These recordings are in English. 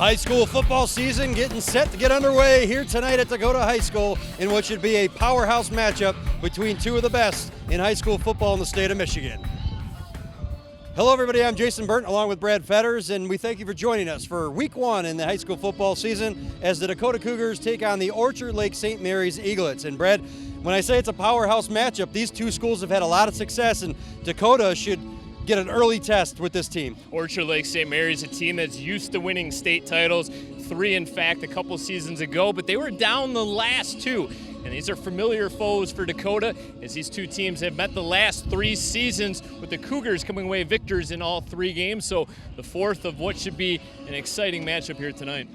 high school football season getting set to get underway here tonight at Dakota High School in what should be a powerhouse matchup between two of the best in high school football in the state of Michigan. Hello everybody, I'm Jason Burnt along with Brad Fetters, and we thank you for joining us for week one in the high school football season as the Dakota Cougars take on the Orchard Lake St. Mary's Eaglets. And Brad, when I say it's a powerhouse matchup, these two schools have had a lot of success, and Dakota should get an early test with this team. Orchard Lake St. Mary's, a team that's used to winning state titles, 3 in fact a couple seasons ago, but they were down the last 2. And these are familiar foes for Dakota, as these two teams have met the last 3 seasons, with the Cougars coming away victors in all 3 games. So the fourth of what should be an exciting matchup here tonight.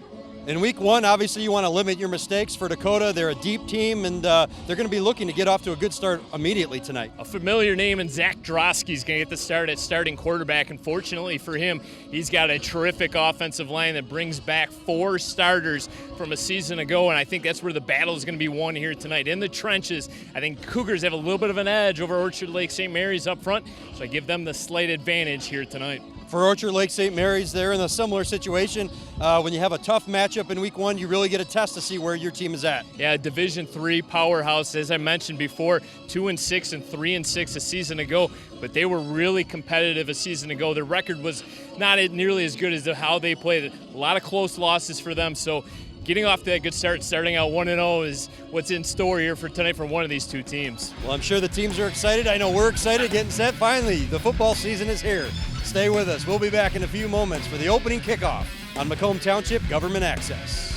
In week one, obviously you want to limit your mistakes for Dakota. They're a deep team, and they're going to be looking to get off to a good start immediately tonight. A familiar name, and Zach Drosky's going to get the start at starting quarterback. And fortunately for him, he's got a terrific offensive line that brings back 4 starters from a season ago, and I think that's where the battle is going to be won here tonight. In the trenches, I think Cougars have a little bit of an edge over Orchard Lake St. Mary's up front, so I give them the slight advantage here tonight. For Orchard Lake St. Mary's, they're in a similar situation. When you have a tough matchup in week one, you really get a test to see where your team is at. Yeah, Division III powerhouse, as I mentioned before, 2-6 and 3-6 a season ago, but they were really competitive a season ago. Their record was not nearly as good as how they played. A lot of close losses for them, so getting off to that good start, starting out 1-0 is what's in store here for tonight for one of these two teams. Well, I'm sure the teams are excited. I know we're excited, getting set. Finally, the football season is here. Stay with us. We'll be back in a few moments for the opening kickoff on Macomb Township Government Access.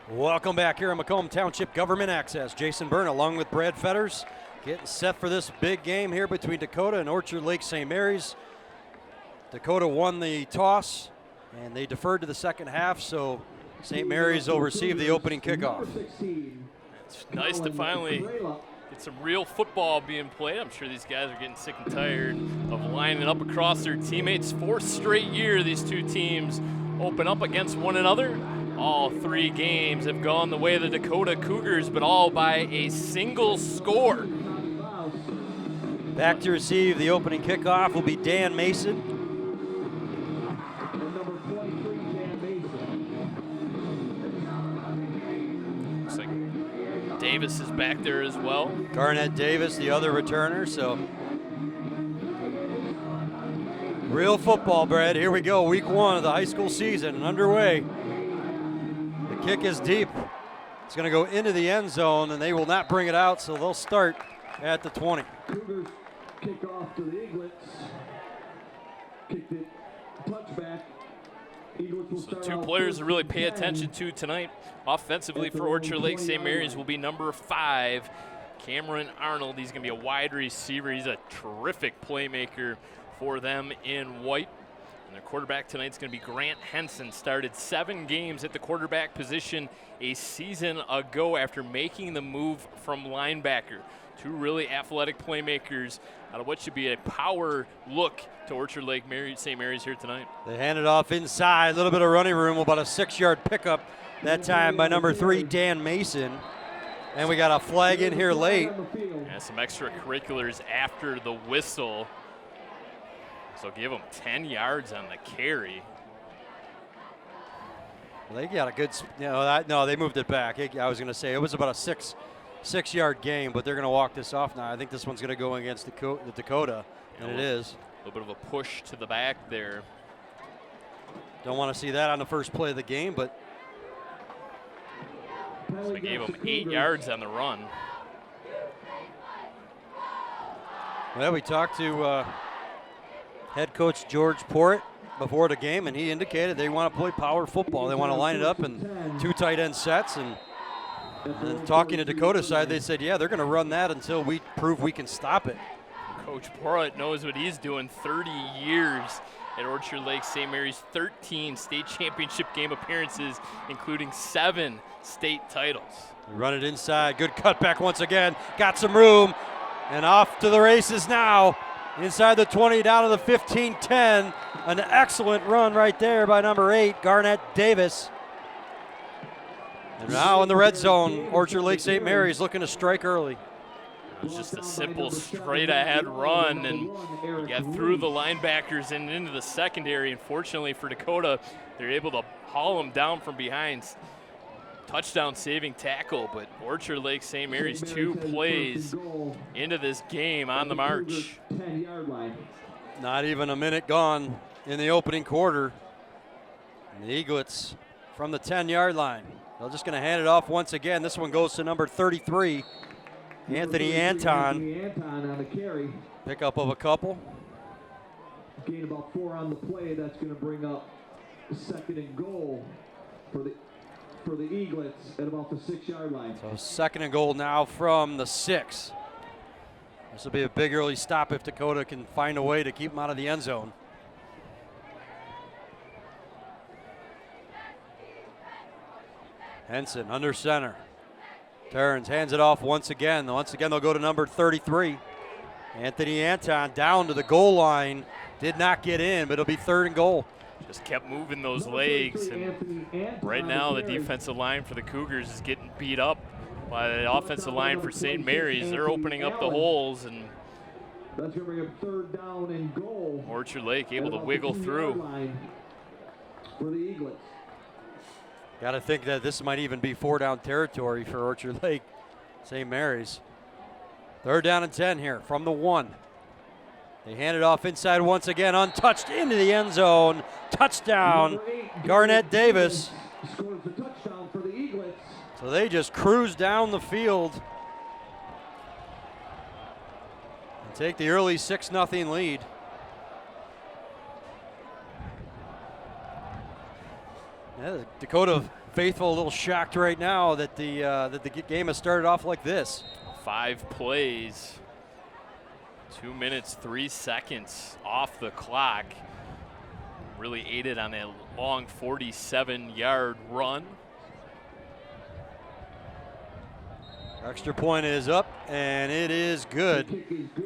Welcome back here in Macomb Township Government Access. Jason Byrne along with Brad Fetters getting set for this big game here between Dakota and Orchard Lake St. Mary's. Dakota won the toss and they deferred to the second half, so St. Mary's will receive the opening kickoff. It's nice to finally get some real football being played. I'm sure these guys are getting sick and tired of lining up across their teammates. 4th straight year these two teams open up against one another. All 3 games have gone the way of the Dakota Cougars, but all by a single score. Back to receive the opening kickoff will be Dan Mason. Looks like Davis is back there as well. Garnett Davis, the other returner, so real football, Brad. Here we go, week one of the high school season underway. Kick is deep. It's going to go into the end zone, and they will not bring it out, so they'll start at the 20. Cougars kick off to the Eaglets. Kicked it, touchback. Eaglets will start. 2 players to really pay attention to tonight. Offensively for Orchard Lake St. Mary's will be number 5, Cameron Arnold. He's going to be a wide receiver. He's a terrific playmaker for them in white. And their quarterback tonight is going to be Grant Henson. Started 7 games at the quarterback position a season ago after making the move from linebacker. 2 really athletic playmakers out of what should be a power look to Orchard Lake St. Mary's here tonight. They hand it off inside, a little bit of running room, about a 6-yard pickup that time by number 3, Dan Mason. And we got a flag in here late. And some extracurriculars after the whistle. So give them 10 yards on the carry. Well, they got a good, no, they moved it back. I was going to say it was about a 6-yard game, but they're going to walk this off now. I think this one's going to go against the Dakota, and it is. A little bit of a push to the back there. Don't want to see that on the first play of the game, but. So they gave them 8 yards on the run. Well, we talked to head coach George Porritt before the game, and he indicated they want to play power football. They want to line it up in 2 tight end sets, and And talking to Dakota side, they said, yeah, they're going to run that until we prove we can stop it. Coach Porrett knows what he's doing. 30 years at Orchard Lake St. Mary's, 13 state championship game appearances, including 7 state titles. They run it inside. Good cutback once again. Got some room. And off to the races now. Inside the 20, down to the 15-10. An excellent run right there by number 8, Garnett Davis. And now in the red zone, Orchard Lake St. Mary's looking to strike early. It was just a simple straight-ahead run, and he got through the linebackers and into the secondary. Unfortunately for Dakota, they're able to haul him down from behind. Touchdown-saving tackle, but Orchard Lake St. Mary's 2 plays into this game on the march. Not even a minute gone in the opening quarter. And the Eaglets from the 10-yard line. They're just going to hand it off once again. This one goes to number 33, Anthony Anton. On the carry. Pickup of a couple. Gain about 4 on the play. That's going to bring up 2nd and goal for the Eaglets at about the 6-yard line. So 2nd and goal now from the 6. This will be a big early stop if Dakota can find a way to keep them out of the end zone. Henson under center. Turns, hands it off once again. Once again, they'll go to number 33. Anthony Anton down to the goal line. Did not get in, but it'll be 3rd and goal. Just kept moving those legs, and right now the defensive line for the Cougars is getting beat up by the offensive line for St. Mary's. They're opening up the holes, and that's going to bring up 3rd down and goal. Orchard Lake able to wiggle through. For the Eaglets. Got to think that this might even be 4-down territory for Orchard Lake St. Mary's. 3rd down and 10 here from the 1. They hand it off inside once again, untouched into the end zone. Touchdown, Garnett Davis. Scores the touchdown for the Eaglets. So they just cruise down the field and take the early 6-0 lead. Yeah, the Dakota faithful a little shocked right now that the game has started off like this. 5 plays. 2 minutes, 3 seconds off the clock. Really aided on a long 47-yard run. Extra point is up, and it is good.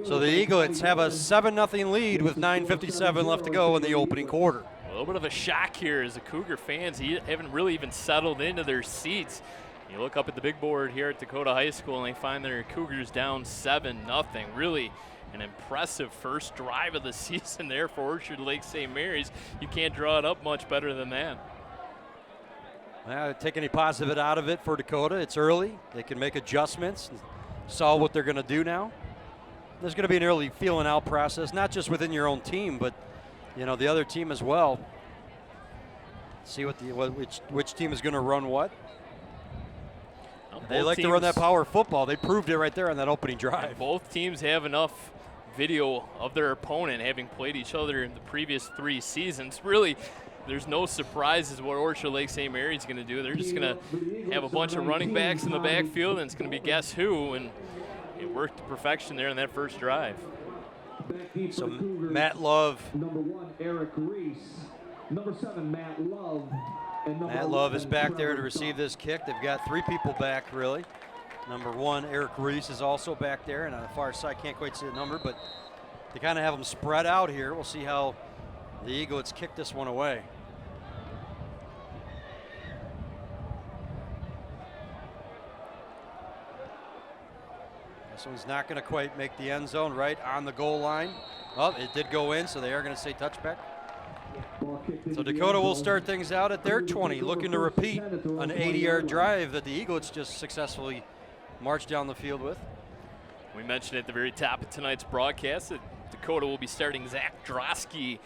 So the Eaglets have a 7-0 lead with 9:57 left to go in the opening quarter. A little bit of a shock here as the Cougar fans haven't really even settled into their seats. You look up at the big board here at Dakota High School, and they find their Cougars down 7-0. Really an impressive first drive of the season there for Orchard Lake St. Mary's. You can't draw it up much better than that. Take any positive out of it for Dakota. It's early. They can make adjustments. Saw what they're going to do now. There's going to be an early feeling out process, not just within your own team, but the other team as well. See which team is going to run what. They like to run that power football. They proved it right there on that opening drive. Both teams have enough video of their opponent having played each other in the previous 3 seasons. Really, there's no surprises what Orchard Lake St. Mary's going to do. They're just going to have a bunch of running backs in the backfield, and it's going to be guess who, and it worked to perfection there in that first drive. So Matt Love. Number 1, Eric Reese. Number 7, Matt Love. Matt Love is back there to receive this kick. They've got 3 people back, really. Number 1, Eric Reese, is also back there, and on the far side, can't quite see the number, but they kind of have them spread out here. We'll see how the Eaglets kick this one away. This one's not going to quite make the end zone, right on the goal line. Oh, it did go in, so they are going to say touchback. So Dakota will start things out at their 20, looking to repeat an 80-yard drive that the Eaglets just successfully marched down the field with. We mentioned at the very top of tonight's broadcast that Dakota will be starting Zach Drosky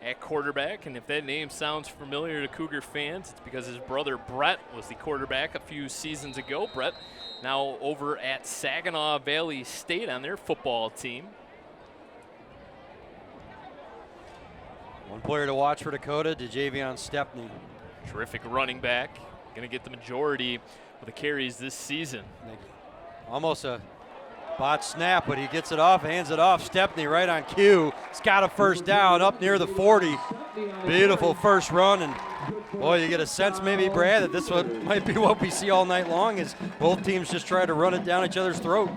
at quarterback, and if that name sounds familiar to Cougar fans, it's because his brother Brett was the quarterback a few seasons ago. Brett now over at Saginaw Valley State on their football team. One player to watch for Dakota, DeJavion Stepney. Terrific running back. Going to get the majority of the carries this season. Almost a botch snap, but he gets it off, hands it off. Stepney right on cue. He's got a first down up near the 40. Beautiful first run, and boy, you get a sense maybe, Brad, that this might be what we see all night long as both teams just try to run it down each other's throat.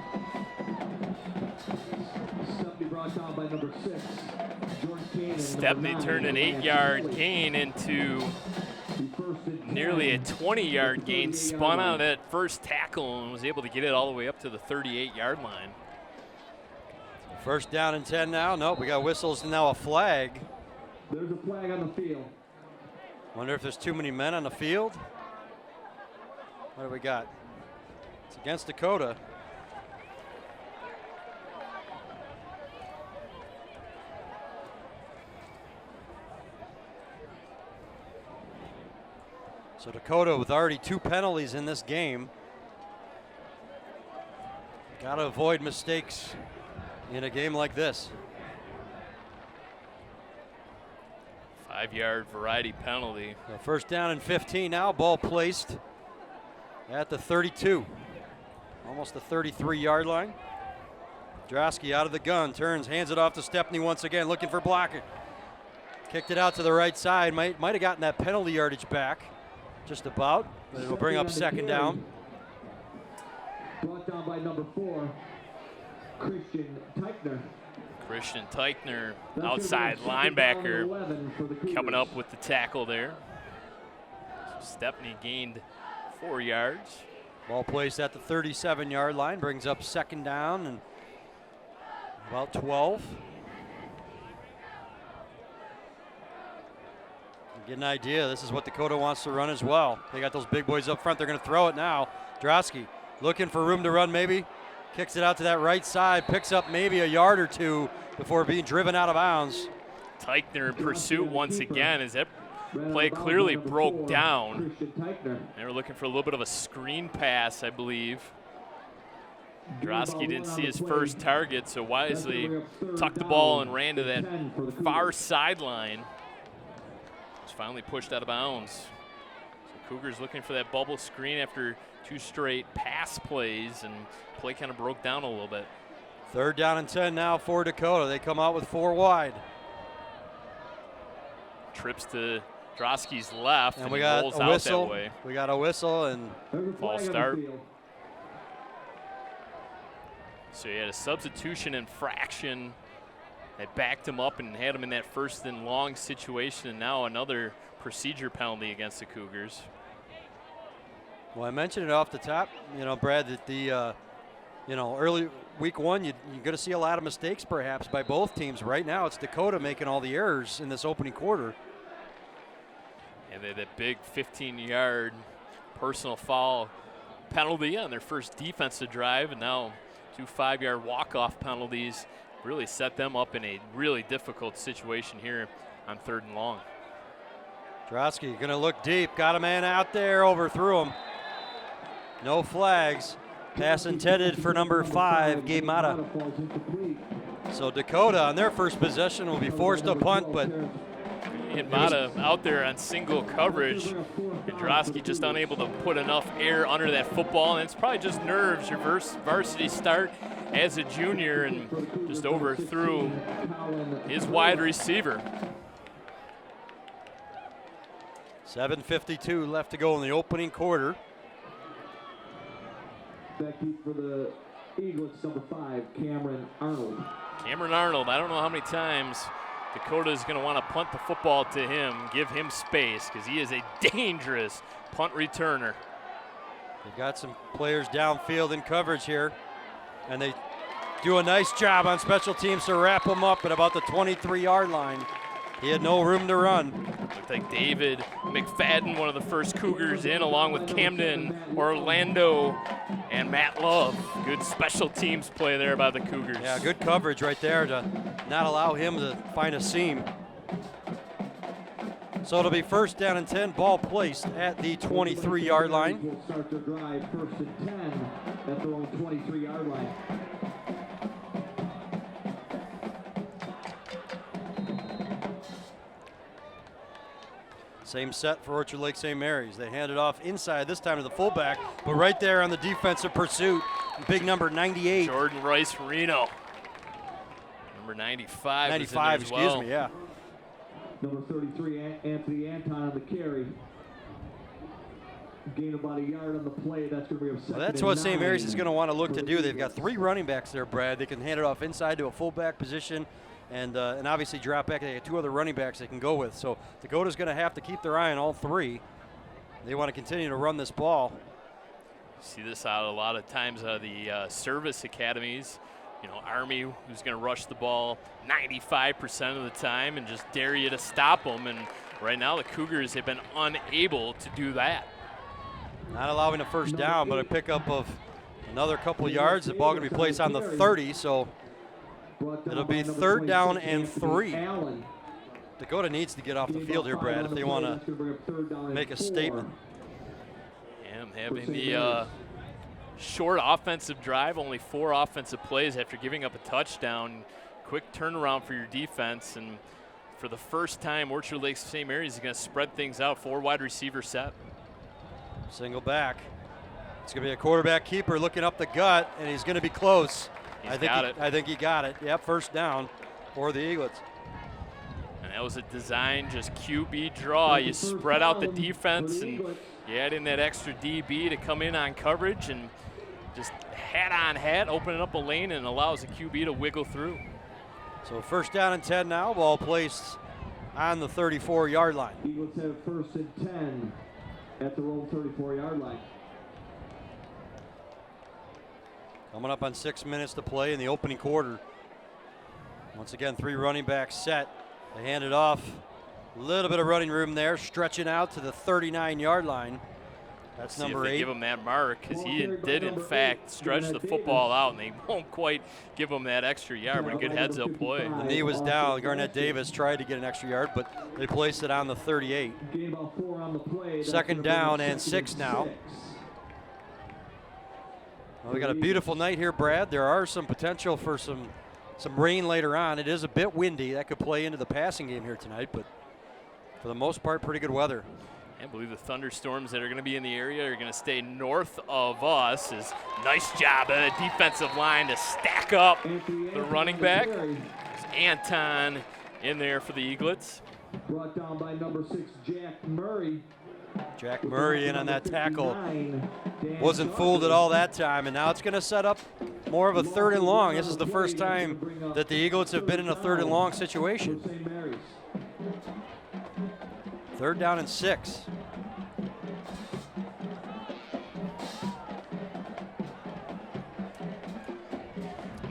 Stepney turned an 8-yard gain into nearly a 20-yard gain, spun out of that first tackle and was able to get it all the way up to the 38-yard line. First down and 10 now. Nope, we got whistles and now a flag. There's a flag on the field. Wonder if there's too many men on the field. What do we got? It's against Dakota. So Dakota with already 2 penalties in this game. Got to avoid mistakes in a game like this. 5-yard variety penalty. So first down and 15 now. Ball placed at the 32. Almost the 33-yard line. Drosky out of the gun, turns, hands it off to Stepney once again, looking for blocker. Kicked it out to the right side. Might have gotten that penalty yardage back. Just about, but it'll bring up second down. Brought down by number 4, Christian Teichner. Christian Teichner, outside linebacker, coming up with the tackle there. So Stepney gained 4 yards. Ball placed at the 37-yard line, brings up second down and about 12. Get an idea, this is what Dakota wants to run as well. They got those big boys up front, they're gonna throw it now. Drosky looking for room to run maybe. Kicks it out to that right side, picks up maybe a yard or two before being driven out of bounds. Teichner in pursuit once again as that play clearly broke down. They were looking for a little bit of a screen pass, I believe. Drosky didn't see his first target, so wisely tucked the ball and ran to that far sideline. Finally pushed out of bounds. So Cougars looking for that bubble screen after 2 straight pass plays, and play kind of broke down a little bit. Third down and 10 now for Dakota. They come out with 4 wide. Trips to Drosky's left, and we he got rolls a out whistle. that way. We got a whistle and false start. So you had a substitution infraction. They backed him up and had him in that first and long situation, and now another procedure penalty against the Cougars. Well, I mentioned it off the top, Brad, that the, early week 1, you're going to see a lot of mistakes perhaps by both teams. Right now, it's Dakota making all the errors in this opening quarter. And they had that big 15-yard personal foul penalty on their first defensive drive, and now 2 5-yard walk-off penalties really set them up in a really difficult situation here on 3rd and long. Drosky going to look deep, got a man out there, overthrew him. No flags. Pass intended for number 5, Gabe Mata. So Dakota on their first possession will be forced to punt, but and Mata out there on single coverage, and Drosky just unable to put enough air under that football, and it's probably just nerves. Your varsity start as a junior, and just overthrew his wide receiver. 7:52 left to go in the opening quarter. Back for the Eaglets, number 5, Cameron Arnold. Cameron Arnold, I don't know how many times Dakota is going to want to punt the football to him, give him space, because he is a dangerous punt returner. They've got some players downfield in coverage here, and they do a nice job on special teams to wrap him up at about the 23-yard line. He had no room to run. Looked like David McFadden, one of the first Cougars in, along with Camden, Orlando, and Matt Love. Good special teams play there by the Cougars. Yeah, good coverage right there to not allow him to find a seam. So it'll be first down and 10, ball placed at the 23-yard line. Will start their drive 1st and 10 at their own 23-yard line. Same set for Orchard Lake St. Mary's. They hand it off inside, this time to the fullback, but right there on the defensive pursuit, big number 98. Jordan Rice-Reno. Number 95. 95, excuse me, yeah. Number 33, Anthony Anton on the carry. Gain about a yard on the play. That's going to be a second. Well, that's what St. Mary's is going to want to look to do. They've got 3 running backs there, Brad. They can hand it off inside to a fullback position and obviously drop back. They have 2 other running backs they can go with. So Dakota's going to have to keep their eye on all 3. They want to continue to run this ball. See this out a lot of times out of the service academies. You know, Army, who's going to rush the ball 95% of the time and just dare you to stop them. And right now the Cougars have been unable to do that. Not allowing a first down, but a pickup of another couple yards. The ball going to be placed on the 30, so it'll be 3rd down and 3. Dakota needs to get off the field here, Brad, if they want to make a statement. And having the short offensive drive, only 4 offensive plays after giving up a touchdown. Quick turnaround for your defense, and for the first time, Orchard Lake St. Mary's is going to spread things out. 4 wide receiver set. Single back. It's going to be a quarterback keeper looking up the gut, and he's going to be close. I think he got it. Yep, first down for the Eaglets. And that was a design, just QB draw. You spread out the defense, and you add in that extra DB to come in on coverage, and just hat on hat, opening up a lane and allows the QB to wiggle through. So 1st down and 10 now. Ball placed on the 34-yard line. Eaglets have 1st and 10 at their own 34-yard line. Coming up on 6 minutes to play in the opening quarter. Once again, 3 running backs set. They hand it off. A little bit of running room there, stretching out to the 39-yard line. That's number 8. Give him that mark, because he did, in fact, stretch the football out, and they won't quite give him that extra yard, but a good heads-up play. The knee was down. Garnett Davis tried to get an extra yard, but they placed it on the 38. 2nd down and 6 now. Well, we got a beautiful night here, Brad. There are some potential for some rain later on. It is a bit windy. That could play into the passing game here tonight, but for the most part, pretty good weather. I believe the thunderstorms that are going to be in the area are going to stay north of us. Is nice job of the defensive line to stack up the running back. There's Anton in there for the Eaglets. Brought down by number 6, Jack Murray. Jack Murray in on that tackle. Wasn't fooled at all that time, and now it's going to set up more of a 3rd and long. This is the first time that the Eaglets have been in a 3rd and long situation. 3rd down and 6.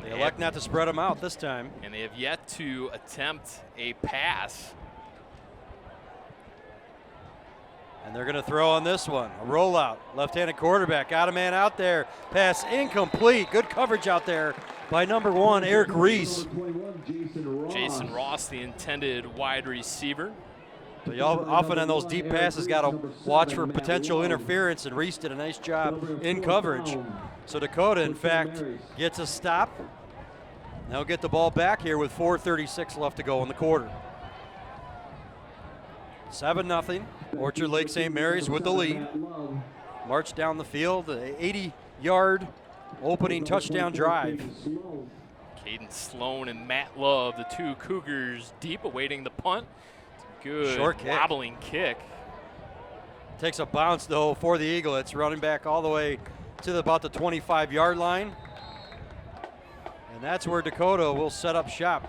They elect not to spread them out this time. And they have yet to attempt a pass. And they're going to throw on this one. A rollout. Left-handed quarterback. Got a man out there. Pass incomplete. Good coverage out there by number 1, Eric Reese. Jason Ross, the intended wide receiver. So you often on those deep passes got to watch for potential interference, and Reese did a nice job in coverage. So Dakota, in fact, gets a stop. They'll get the ball back here with 4:36 left to go in the quarter. 7-0. Orchard Lake St. Mary's with the lead. March down the field, the 80-yard opening touchdown drive. Caden Sloan and Matt Love, the 2 Cougars deep, awaiting the punt. Good short kick. Wobbling kick. Takes a bounce, though, for the Eaglets, running back all the way to about the 25-yard line. And that's where Dakota will set up shop.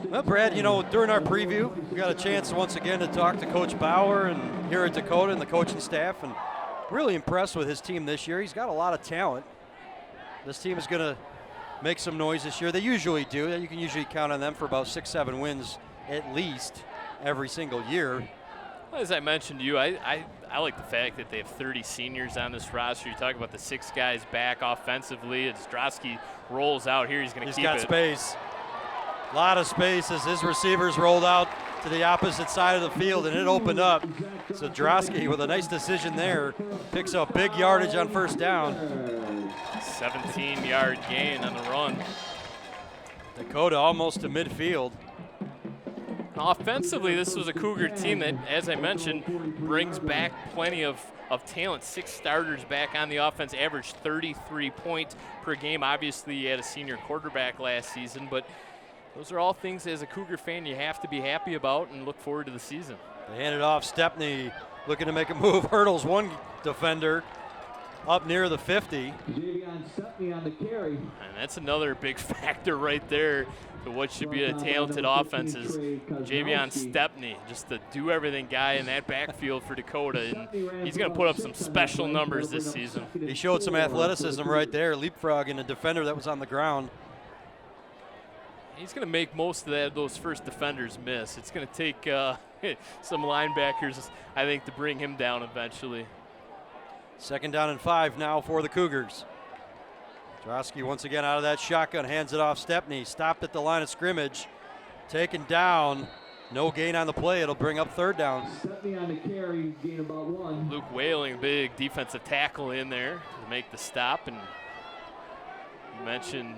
Well, Brad, you know, during our preview, we got a chance once again to talk to Coach Bauer and here at Dakota and the coaching staff, and really impressed with his team this year. He's got a lot of talent. This team is going to make some noise this year. They usually do. You can usually count on them for about 6-7 wins at least every single year. Well, as I mentioned to you, I like the fact that they have 30 seniors on this roster. You talk about the 6 guys back offensively. As Drosky rolls out here, he's going to keep it. He's got space. A lot of space as his receivers rolled out to the opposite side of the field, and it opened up. So Drosky, with a nice decision there, picks up big yardage on 1st down. 17-yard gain on the run. Dakota almost to midfield. Offensively, this was a Cougar team that, as I mentioned, brings back plenty of talent. 6 starters back on the offense, averaged 33 points per game. Obviously, you had a senior quarterback last season, but those are all things as a Cougar fan you have to be happy about and look forward to the season. They hand it off. Stepney looking to make a move. Hurdles one defender up near the 50. Stepney on the carry. And that's another big factor right there to what should be a talented offense is Javion Stepney, just the do-everything guy in that backfield for Dakota. And he's going to put up some special numbers this season. He showed some athleticism right there, leapfrogging a defender that was on the ground. He's going to make most of those first defenders miss. It's going to take some linebackers, I think, to bring him down eventually. 2nd down and 5 now for the Cougars. Drosky once again out of that shotgun, hands it off Stepney. Stopped at the line of scrimmage. Taken down. No gain on the play. It'll bring up 3rd down. Stepney on the carry, gain about 1. Luke Whaling, big defensive tackle in there to make the stop. And you mentioned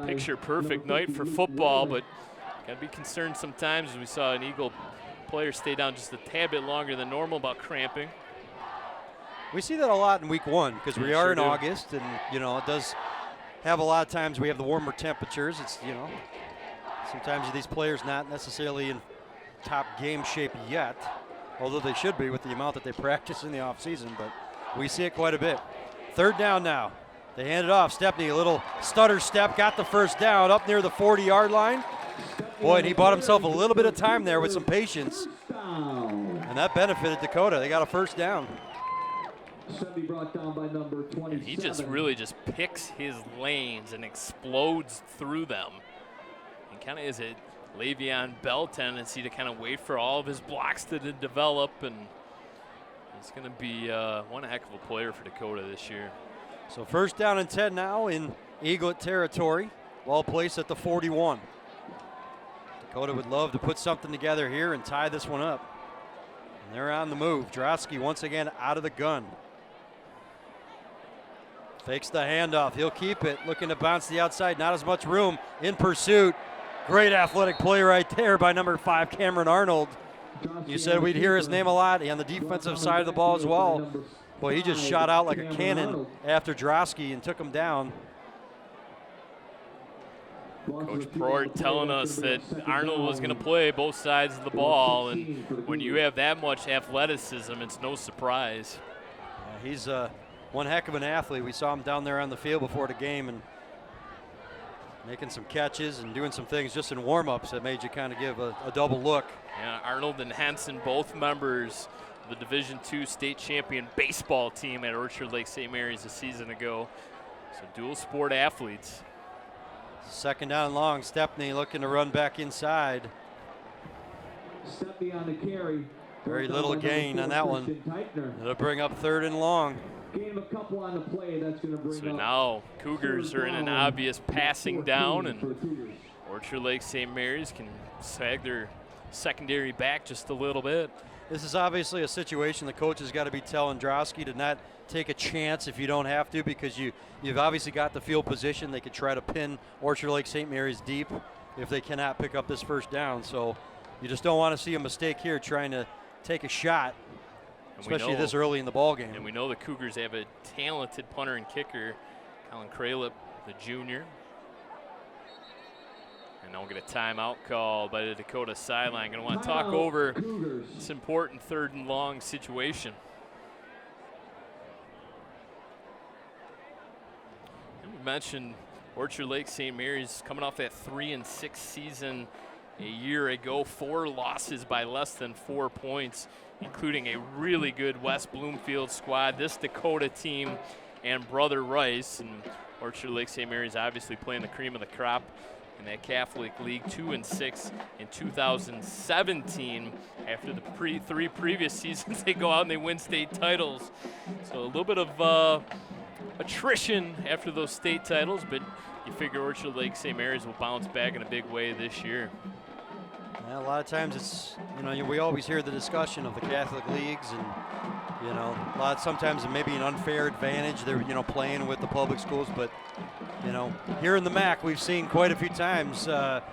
picture perfect night for football, but got to be concerned sometimes as we saw an Eagle player stay down just a tad bit longer than normal about cramping. We see that a lot in week 1 because we are sure in do. August, and it does have a lot of times we have the warmer temperatures. It's sometimes these players not necessarily in top game shape yet, although they should be with the amount that they practice in the off season, but we see it quite a bit. 3rd down now. They hand it off. Stepney, a little stutter step, got the 1st down up near the 40-yard line. Boy, and he bought himself a little bit of time there with some patience, and that benefited Dakota. They got a 1st down. Brought down by number 27. And he just really picks his lanes and explodes through them. And kind of is a Le'Veon Bell tendency to kind of wait for all of his blocks to develop, and he's going to be one heck of a player for Dakota this year. So 1st down and 10 now in Eaglet territory, well placed at the 41. Dakota would love to put something together here and tie this one up. And they're on the move. Drosky once again out of the gun. Fakes the handoff. He'll keep it. Looking to bounce the outside. Not as much room in pursuit. Great athletic play right there by number 5, Cameron Arnold. You said we'd hear his name a lot on the defensive side of the ball as well. Boy, he just shot out like a cannon after Drosky and took him down. Coach Proert telling us that Arnold was going to play both sides of the ball, and when you have that much athleticism, it's no surprise. He's one heck of an athlete. We saw him down there on the field before the game and making some catches and doing some things just in warm-ups that made you kind of give a double look. Yeah, Arnold and Henson, both members of the Division II state champion baseball team at Orchard Lake St. Mary's a season ago. So dual sport athletes. 2nd down and long. Stepney looking to run back inside. Stepney on the carry. Very little gain on that one. It'll bring up 3rd and long. Gain of a couple on the play. That's going to bring So up now Cougars are in an obvious passing down, and Orchard Lake St. Mary's can sag their secondary back just a little bit. This is obviously a situation the coach has got to be telling Drosky to not take a chance if you don't have to, because you've obviously got the field position. They could try to pin Orchard Lake St. Mary's deep if they cannot pick up this 1st down. So you just don't want to see a mistake here trying to take a shot, especially this early in the ball game. And we know the Cougars have a talented punter and kicker, Colin Kralip, the junior. And now we'll get a timeout call by the Dakota sideline. Going to want to talk over this important 3rd and long situation. And we mentioned Orchard Lake St. Mary's coming off that 3-6 season a year ago. 4 losses by less than 4 points, including a really good West Bloomfield squad. This Dakota team and Brother Rice, and Orchard Lake St. Mary's obviously playing the cream of the crop in that Catholic League, 2-6 in 2017. After the 3 previous seasons, they go out and they win state titles. So a little bit of attrition after those state titles, but you figure Orchard Lake St. Mary's will bounce back in a big way this year. Yeah, a lot of times it's, we always hear the discussion of the Catholic leagues, and sometimes it may be an unfair advantage. They're playing with the public schools, but here in the MAC we've seen quite a few times. Our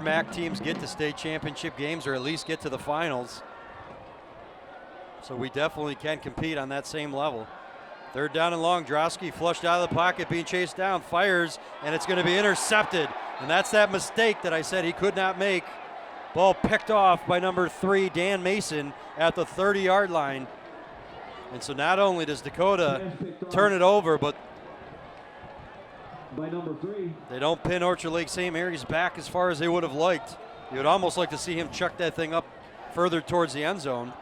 MAC teams get to state championship games or at least get to the finals. So we definitely can compete on that same level. Third down and long. Drosky flushed out of the pocket, being chased down, fires, and it's going to be intercepted. And that's that mistake that I said he could not make. Ball picked off by number 3, Dan Mason, at the 30-yard line. And so not only does Dakota turn it over, but by number 3. They don't pin Orchard Lake St. Mary's back as far as they would have liked. You would almost like to see him chuck that thing up further towards the end zone.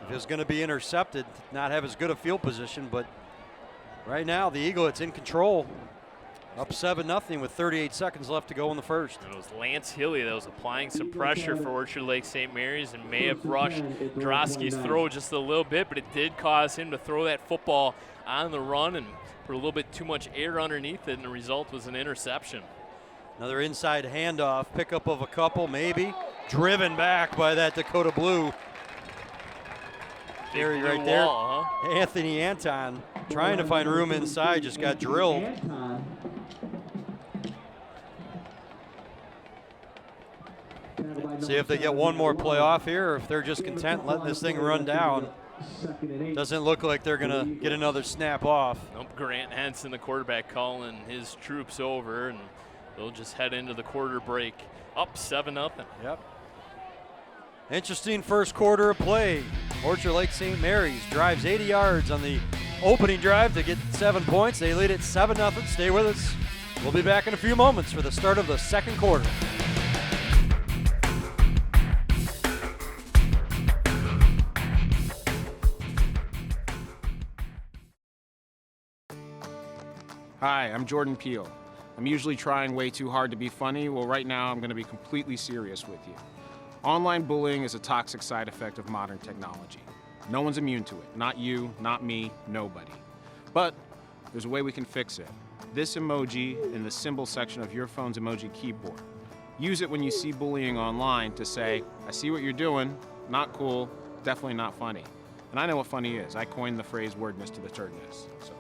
If it was going to be intercepted, not have as good a field position, but right now the Eaglets in control. Up 7-0 with 38 seconds left to go in the first. And it was Lance Hilly that was applying some pressure for Orchard Lake St. Mary's and may have rushed Drosky's throw just a little bit, but it did cause him to throw that football on the run and put a little bit too much air underneath it, and the result was an interception. Another inside handoff, pickup of a couple, maybe. Driven back by that Dakota Blue. Gary right there. Wall, huh? Anthony Anton trying to find room inside, just got drilled. See if they get one more play off here, or if they're just content letting this thing run down. Doesn't look like they're going to get another snap off. Nope, Grant Henson, the quarterback, calling his troops over, and they'll just head into the quarter break. Up 7-0. Yep. Interesting first quarter of play. Orchard Lake St. Mary's drives 80 yards on the opening drive to get 7 points. They lead it 7-0. Stay with us. We'll be back in a few moments for the start of the second quarter. Hi, I'm Jordan Peele. I'm usually trying way too hard to be funny. Well, right now I'm going to be completely serious with you. Online bullying is a toxic side effect of modern technology. No one's immune to it. Not you, not me, nobody. But there's a way we can fix it. This emoji in the symbol section of your phone's emoji keyboard. Use it when you see bullying online to say, I see what you're doing, not cool, definitely not funny. And I know what funny is. I coined the phrase wordness to the turdness. So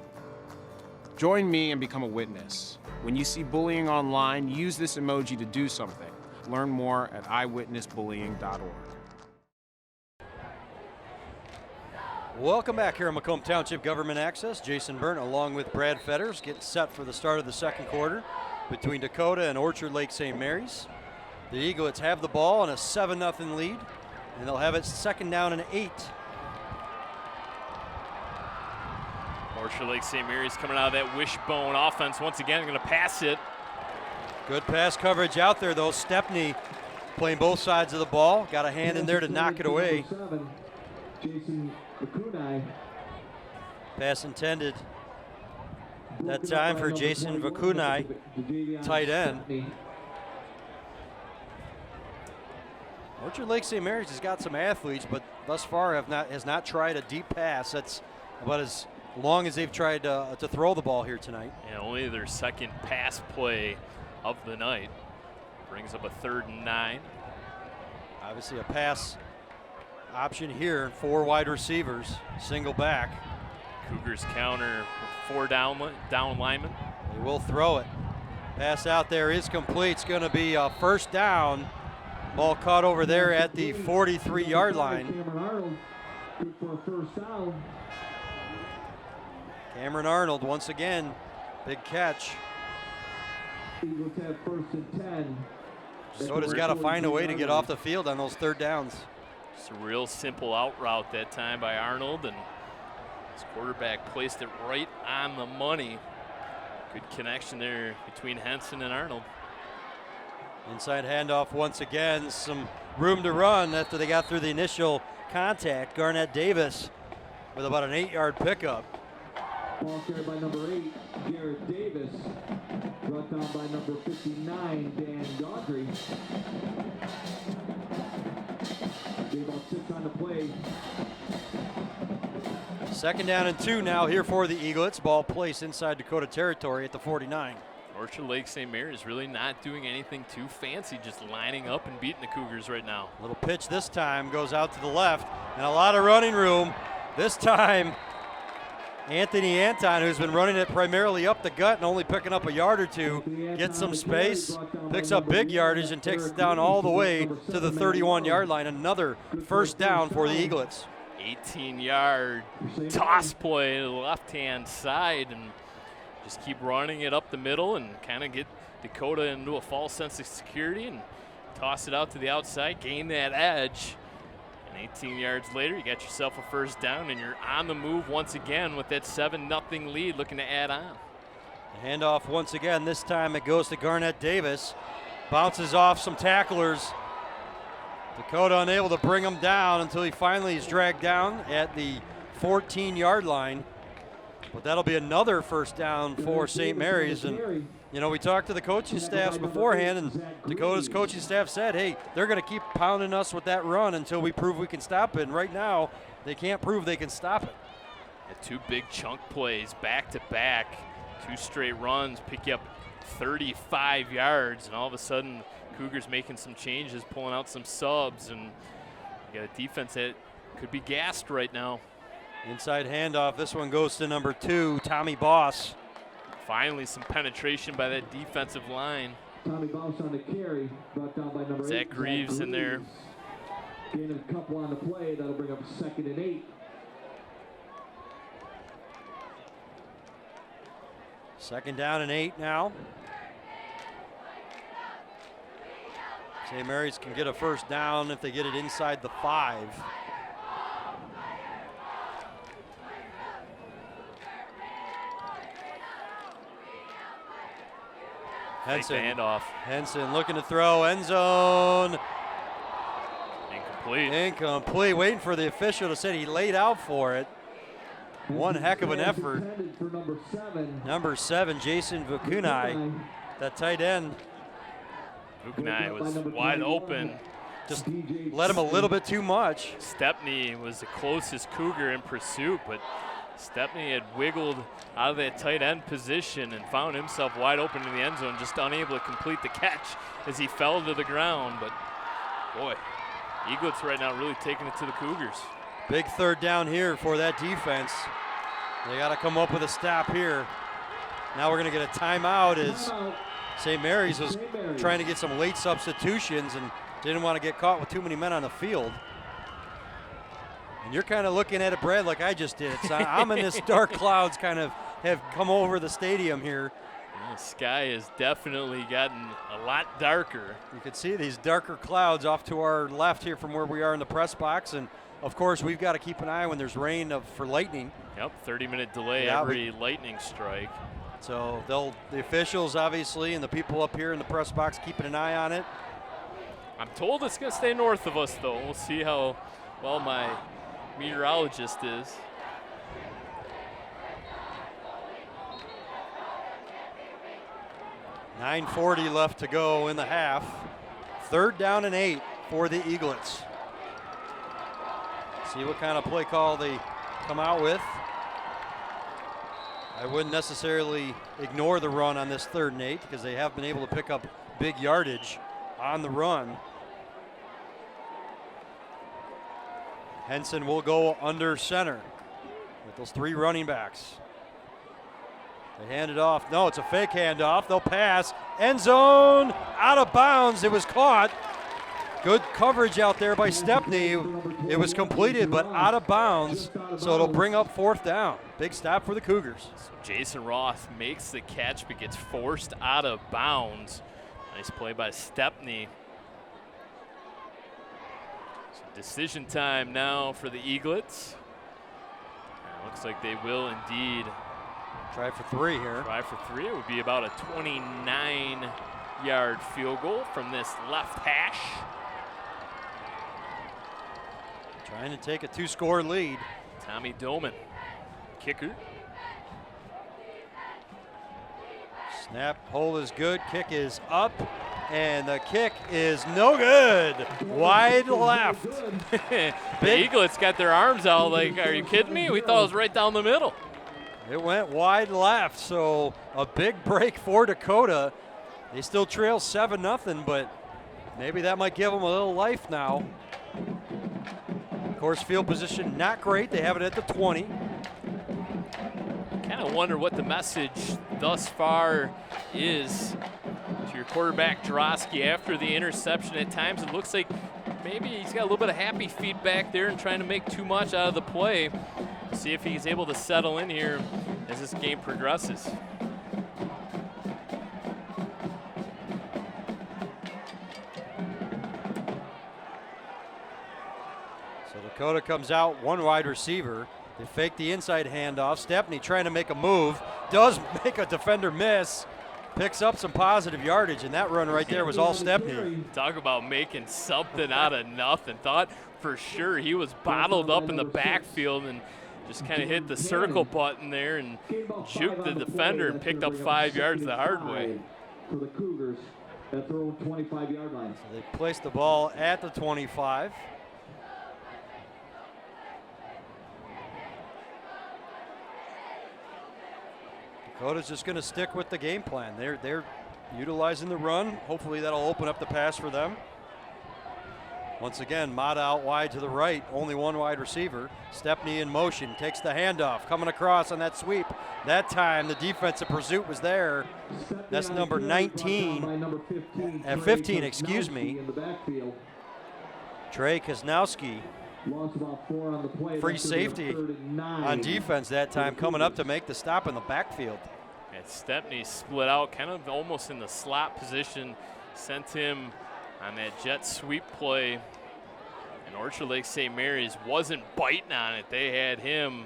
join me and become a witness. When you see bullying online, use this emoji to do something. Learn more at eyewitnessbullying.org. Welcome back here on Macomb Township Government Access. Jason Byrne along with Brad Fetters getting set for the start of the second quarter between Dakota and Orchard Lake St. Mary's. The Eaglets have the ball in a 7-0 lead, and they'll have it second down and 8. Orchard Lake St. Mary's coming out of that wishbone offense once again, going to pass it. Good pass coverage out there, though. Stepney playing both sides of the ball. Got a hand in there to knock it away. Pass intended that time for Jason Vakunai, tight end. Orchard Lake St. Mary's has got some athletes, but thus far has not tried a deep pass. That's about as long as they've tried to throw the ball here tonight. And only their second pass play of the night. Brings up a 3rd and 9. Obviously a pass option here, 4 wide receivers, single back. Cougars counter with 4 down linemen. They will throw it. Pass out there is complete. It's going to be a first down. Ball caught over there at the 43-yard line. Cameron Arnold once again, big catch. Eagles have 1st and 10. Soda's got to find a way to get off the field on those 3rd downs. Just a real simple out route that time by Arnold, and his quarterback placed it right on the money. Good connection there between Henson and Arnold. Inside handoff once again, some room to run after they got through the initial contact. Garnett Davis with about an 8-yard pickup. Ball carried by number 8, Garrett Davis. Brought down by number 59, Dan Gaudry. Gave about 6 on the play. Second down and 2 now here for the Eaglets. Ball placed inside Dakota territory at the 49. Orchard Lake St. Mary's really not doing anything too fancy, just lining up and beating the Cougars right now. Little pitch this time goes out to the left, and a lot of running room. This time, Anthony Anton, who's been running it primarily up the gut and only picking up a yard or two, gets some space, picks up big yardage, and takes it down all the way to the 31-yard line. Another first down for the Eaglets. 18-yard toss play to the left-hand side, and just keep running it up the middle and kind of get Dakota into a false sense of security and toss it out to the outside, gain that edge. And 18 yards later, you got yourself a first down, and you're on the move once again with that 7-0 lead looking to add on. The handoff once again. This time it goes to Garnett Davis. Bounces off some tacklers. Dakota unable to bring him down until he finally is dragged down at the 14-yard line. But that'll be another first down for St. Mary's. And, you know, we talked to the coaching staffs beforehand, and Dakota's coaching staff said, hey, they're going to keep pounding us with that run until we prove we can stop it. And right now, they can't prove they can stop it. Yeah, 2 big chunk plays back to back, 2 straight runs, pick you up 35 yards, and all of a sudden, Cougars making some changes, pulling out some subs, and you got a defense that could be gassed right now. Inside handoff. This one goes to number 2, Tommy Boss. Finally, some penetration by that defensive line. Tommy Boss on the carry, brought down by number 8. Zach Greaves in there. Gaining a couple on the play. That'll bring up 2nd and 8. Second down and 8 now. St. Mary's can get a first down if they get it inside the 5. Henson looking to throw, end zone. Incomplete. Waiting for the official to say he laid out for it. One heck of an effort. Number 7, Jason Vukunai, that tight end. Vukunai was wide open. Just let him a little bit too much. Stepney was the closest Cougar in pursuit, but Stepney had wiggled out of that tight end position and found himself wide open in the end zone, just unable to complete the catch as he fell to the ground. But boy, Eaglets right now really taking it to the Cougars. Big third down here for that defense. They got to come up with a stop here. Now we're going to get a timeout as St. Mary's was trying to get some late substitutions and didn't want to get caught with too many men on the field. And you're kind of looking at it, Brad, like I just did. So I'm in this dark clouds kind of have come over the stadium here. The sky has definitely gotten a lot darker. You can see these darker clouds off to our left here from where we are in the press box. And, of course, we've got to keep an eye when there's rain for lightning. Yep, 30-minute delay every lightning strike. So the officials, obviously, and the people up here in the press box keeping an eye on it. I'm told it's going to stay north of us, though. We'll see how well my meteorologist is. $9:40 left to go in the half. Third down and 8 for the Eaglets. See what kind of play call they come out with. I wouldn't necessarily ignore the run on this 3rd and 8 because they have been able to pick up big yardage on the run. Henson will go under center with those 3 running backs. They hand it off. No, it's a fake handoff. They'll pass. End zone, out of bounds. It was caught. Good coverage out there by Stepney. It was completed, but out of bounds, so it'll bring up 4th down. Big stop for the Cougars. So Jason Roth makes the catch, but gets forced out of bounds. Nice play by Stepney. So decision time now for the Eaglets. And it looks like they will indeed try for 3 here. Try for 3. It would be about a 29-yard field goal from this left hash. Trying to take a 2-score lead. Tommy Doman, kicker. Snap, hold is good, kick is up, and the kick is no good. Wide left. The Eaglets got their arms out like, are you kidding me? We thought it was right down the middle. It went wide left, so a big break for Dakota. They still trail 7-0, but maybe that might give them a little life now. Of course, field position not great. They have it at the 20. Kind of wonder what the message thus far is to your quarterback, Drosky, after the interception. At times it looks like maybe he's got a little bit of happy feedback there and trying to make too much out of the play. See if he's able to settle in here as this game progresses. So Dakota comes out, one wide receiver. They fake the inside handoff. Stepney trying to make a move. Does make a defender miss. Picks up some positive yardage, and that run right there was all Stepney. Talk about making something out of nothing. Thought for sure he was bottled up in the backfield and just kind of hit the circle button there and juked the defender and picked up 5 yards the hard way. For the Cougars at their own 25-yard line. So they placed the ball at the 25. Dakota's just going to stick with the game plan. They're utilizing the run. Hopefully that'll open up the pass for them. Once again, Mata out wide to the right, only one wide receiver. Stepney in motion, takes the handoff, coming across on that sweep. That time the defensive pursuit was there. That's number 19, at 15, excuse me. Trey Koznowski. Free safety on defense that time, coming up to make the stop in the backfield. And Stepney split out kind of almost in the slot position, sent him on that jet sweep play. And Orchard Lake St. Mary's wasn't biting on it. They had him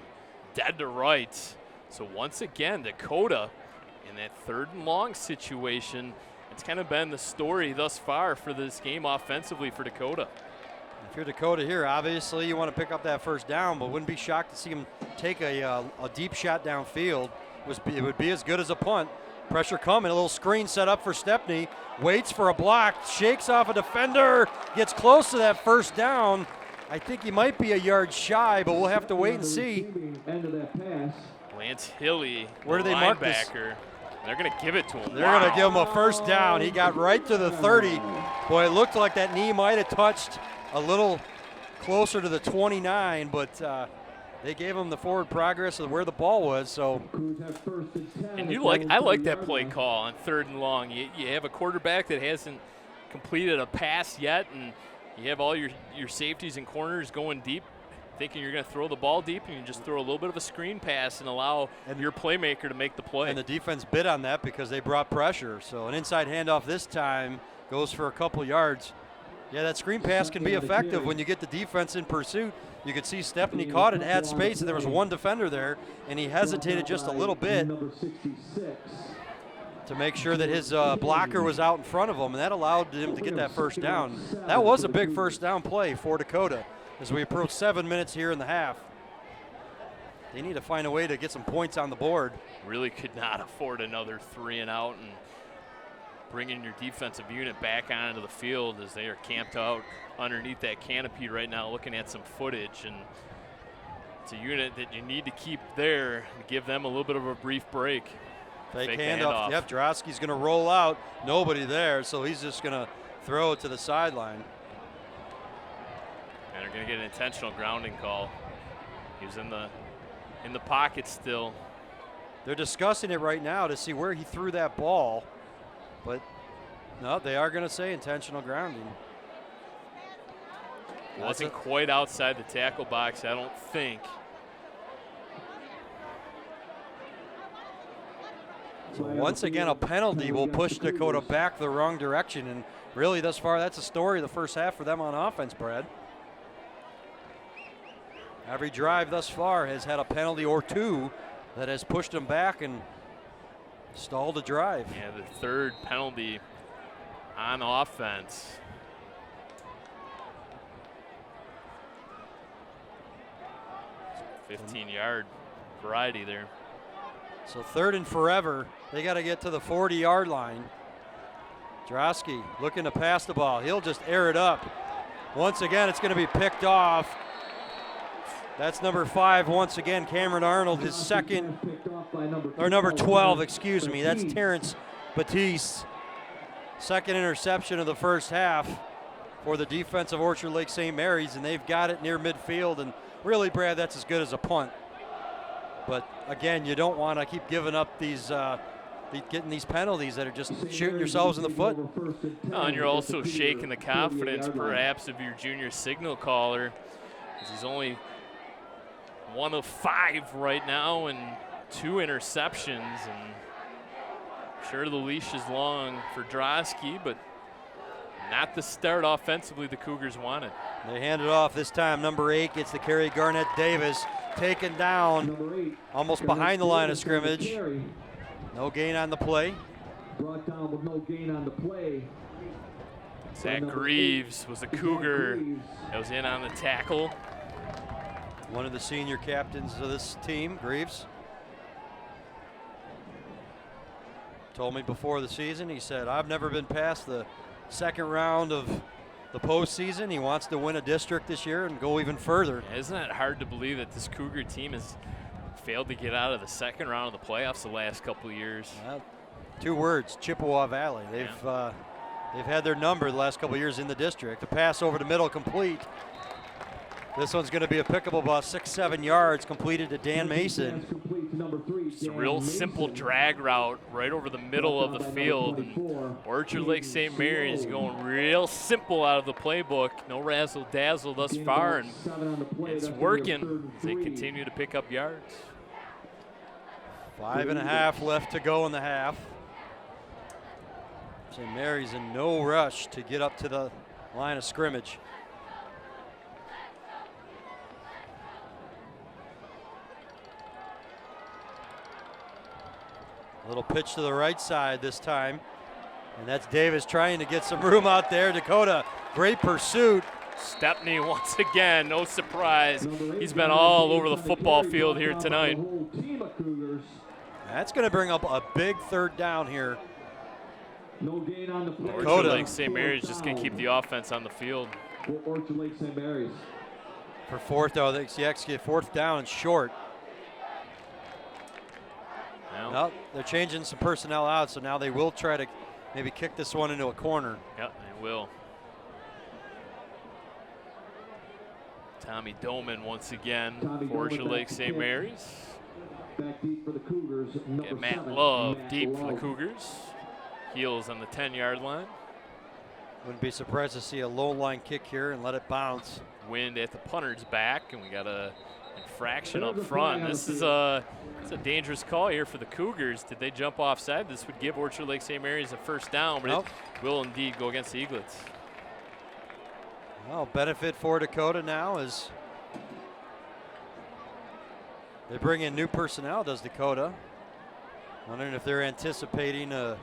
dead to rights. So once again, Dakota in that 3rd and long situation. It's kind of been the story thus far for this game offensively for Dakota. If you're Dakota here, obviously you want to pick up that first down, but wouldn't be shocked to see him take a deep shot downfield. It would be as good as a punt. Pressure coming, a little screen set up for Stepney. Waits for a block, shakes off a defender, gets close to that first down. I think he might be a yard shy, but we'll have to wait and see. Lance Hilly, where do they mark this? They're going to give it to him. They're going to give him a first down. He got right to the 30. Boy, it looked like that knee might have touched a little closer to the 29, but they gave him the forward progress of where the ball was. So, and I like that play call on 3rd and long. You have a quarterback that hasn't completed a pass yet, and you have all your safeties and corners going deep, thinking you're going to throw the ball deep, and you just throw a little bit of a screen pass and allow your playmaker to make the play. And the defense bid on that because they brought pressure. So an inside handoff this time goes for a couple yards. Yeah, that screen pass can be effective when you get the defense in pursuit. You could see Stepney caught it, had space, and there was one defender there, and he hesitated just a little bit to make sure that his blocker was out in front of him, and that allowed him to get that first down. That was a big first down play for Dakota as we approach 7 minutes here in the half. They need to find a way to get some points on the board. Really could not afford another 3 and out, and bringing your defensive unit back onto the field as they are camped out underneath that canopy right now, looking at some footage. And it's a unit that you need to keep there and give them a little bit of a brief break. Fake handoff. Yep, Drosky's going to roll out. Nobody there, so he's just going to throw it to the sideline. And they're going to get an intentional grounding call. He was in the pocket still. They're discussing it right now to see where he threw that ball. But no, they are going to say intentional grounding. Wasn't quite outside the tackle box, I don't think. So once again, a penalty will push Dakota back the wrong direction. And really, thus far, that's a story of the first half for them on offense, Brad. Every drive thus far has had a penalty or two that has pushed them back and stalled a drive. Yeah, the 3rd penalty on offense. It's a 15-yard variety there. So 3rd and forever. They got to get to the 40-yard line. Drosky looking to pass the ball. He'll just air it up. Once again, it's going to be picked off. That's number 5 once again, Cameron Arnold, his second, or number 12, excuse me. That's Terrence Batiste. Second interception of the first half for the defense of Orchard Lake St. Mary's, and they've got it near midfield. And really, Brad, that's as good as a punt. But again, you don't want to keep giving up these, getting these penalties that are just shooting yourselves in the foot. And you're also shaking the confidence, perhaps, of your junior signal caller, as he's only 1 of 5 right now and 2 interceptions. And sure, the leash is long for Drosky, but not the start offensively the Cougars wanted. They hand it off this time. Number 8 gets the carry. Garnett Davis taken down almost behind the line of scrimmage. No gain on the play. Brought down with no gain on the play. Zach Greaves was a Cougar that was in on the tackle. One of the senior captains of this team, Greaves. Told me before the season, he said, I've never been past the second round of the postseason. He wants to win a district this year and go even further. Yeah, isn't it hard to believe that this Cougar team has failed to get out of the second round of the playoffs the last couple of years? 2 words, Chippewa Valley. They've had their number the last couple of years in the district. The pass over the middle complete. This one's going to be a pickable about 6-7 yards, completed to Dan Mason. It's a real simple drag route right over the middle of the field. And Orchard Lake St. Mary's going real simple out of the playbook. No razzle dazzle thus far, and it's working as they continue to pick up yards. 5.5 left to go in the half. St. Mary's in no rush to get up to the line of scrimmage. A little pitch to the right side this time. And that's Davis trying to get some room out there. Dakota, great pursuit. Stepney once again, no surprise. He's been all over the football field here tonight. That's going to bring up a big third down here. No gain on the play. Orchard Lake St. Mary's just going to keep the offense on the field. Orchard Lake St. Mary's. For fourth down, they actually get 4th down and short. Well, they're changing some personnel out, so now they will try to maybe kick this one into a corner. Yep, they will. Tommy Doman once again for Orchard Lake St. Mary's. Back deep for the Cougars. Get Matt Love deep for the Cougars. Heels on the 10-yard line. Wouldn't be surprised to see a low line kick here and let it bounce. Wind at the punter's back, and we got a infraction up front. This is a dangerous call here for the Cougars. Did they jump offside? This would give Orchard Lake St. Mary's a first down, but it will indeed go against the Eaglets. Well, benefit for Dakota now is they bring in new personnel, does Dakota. Wondering if they're anticipating an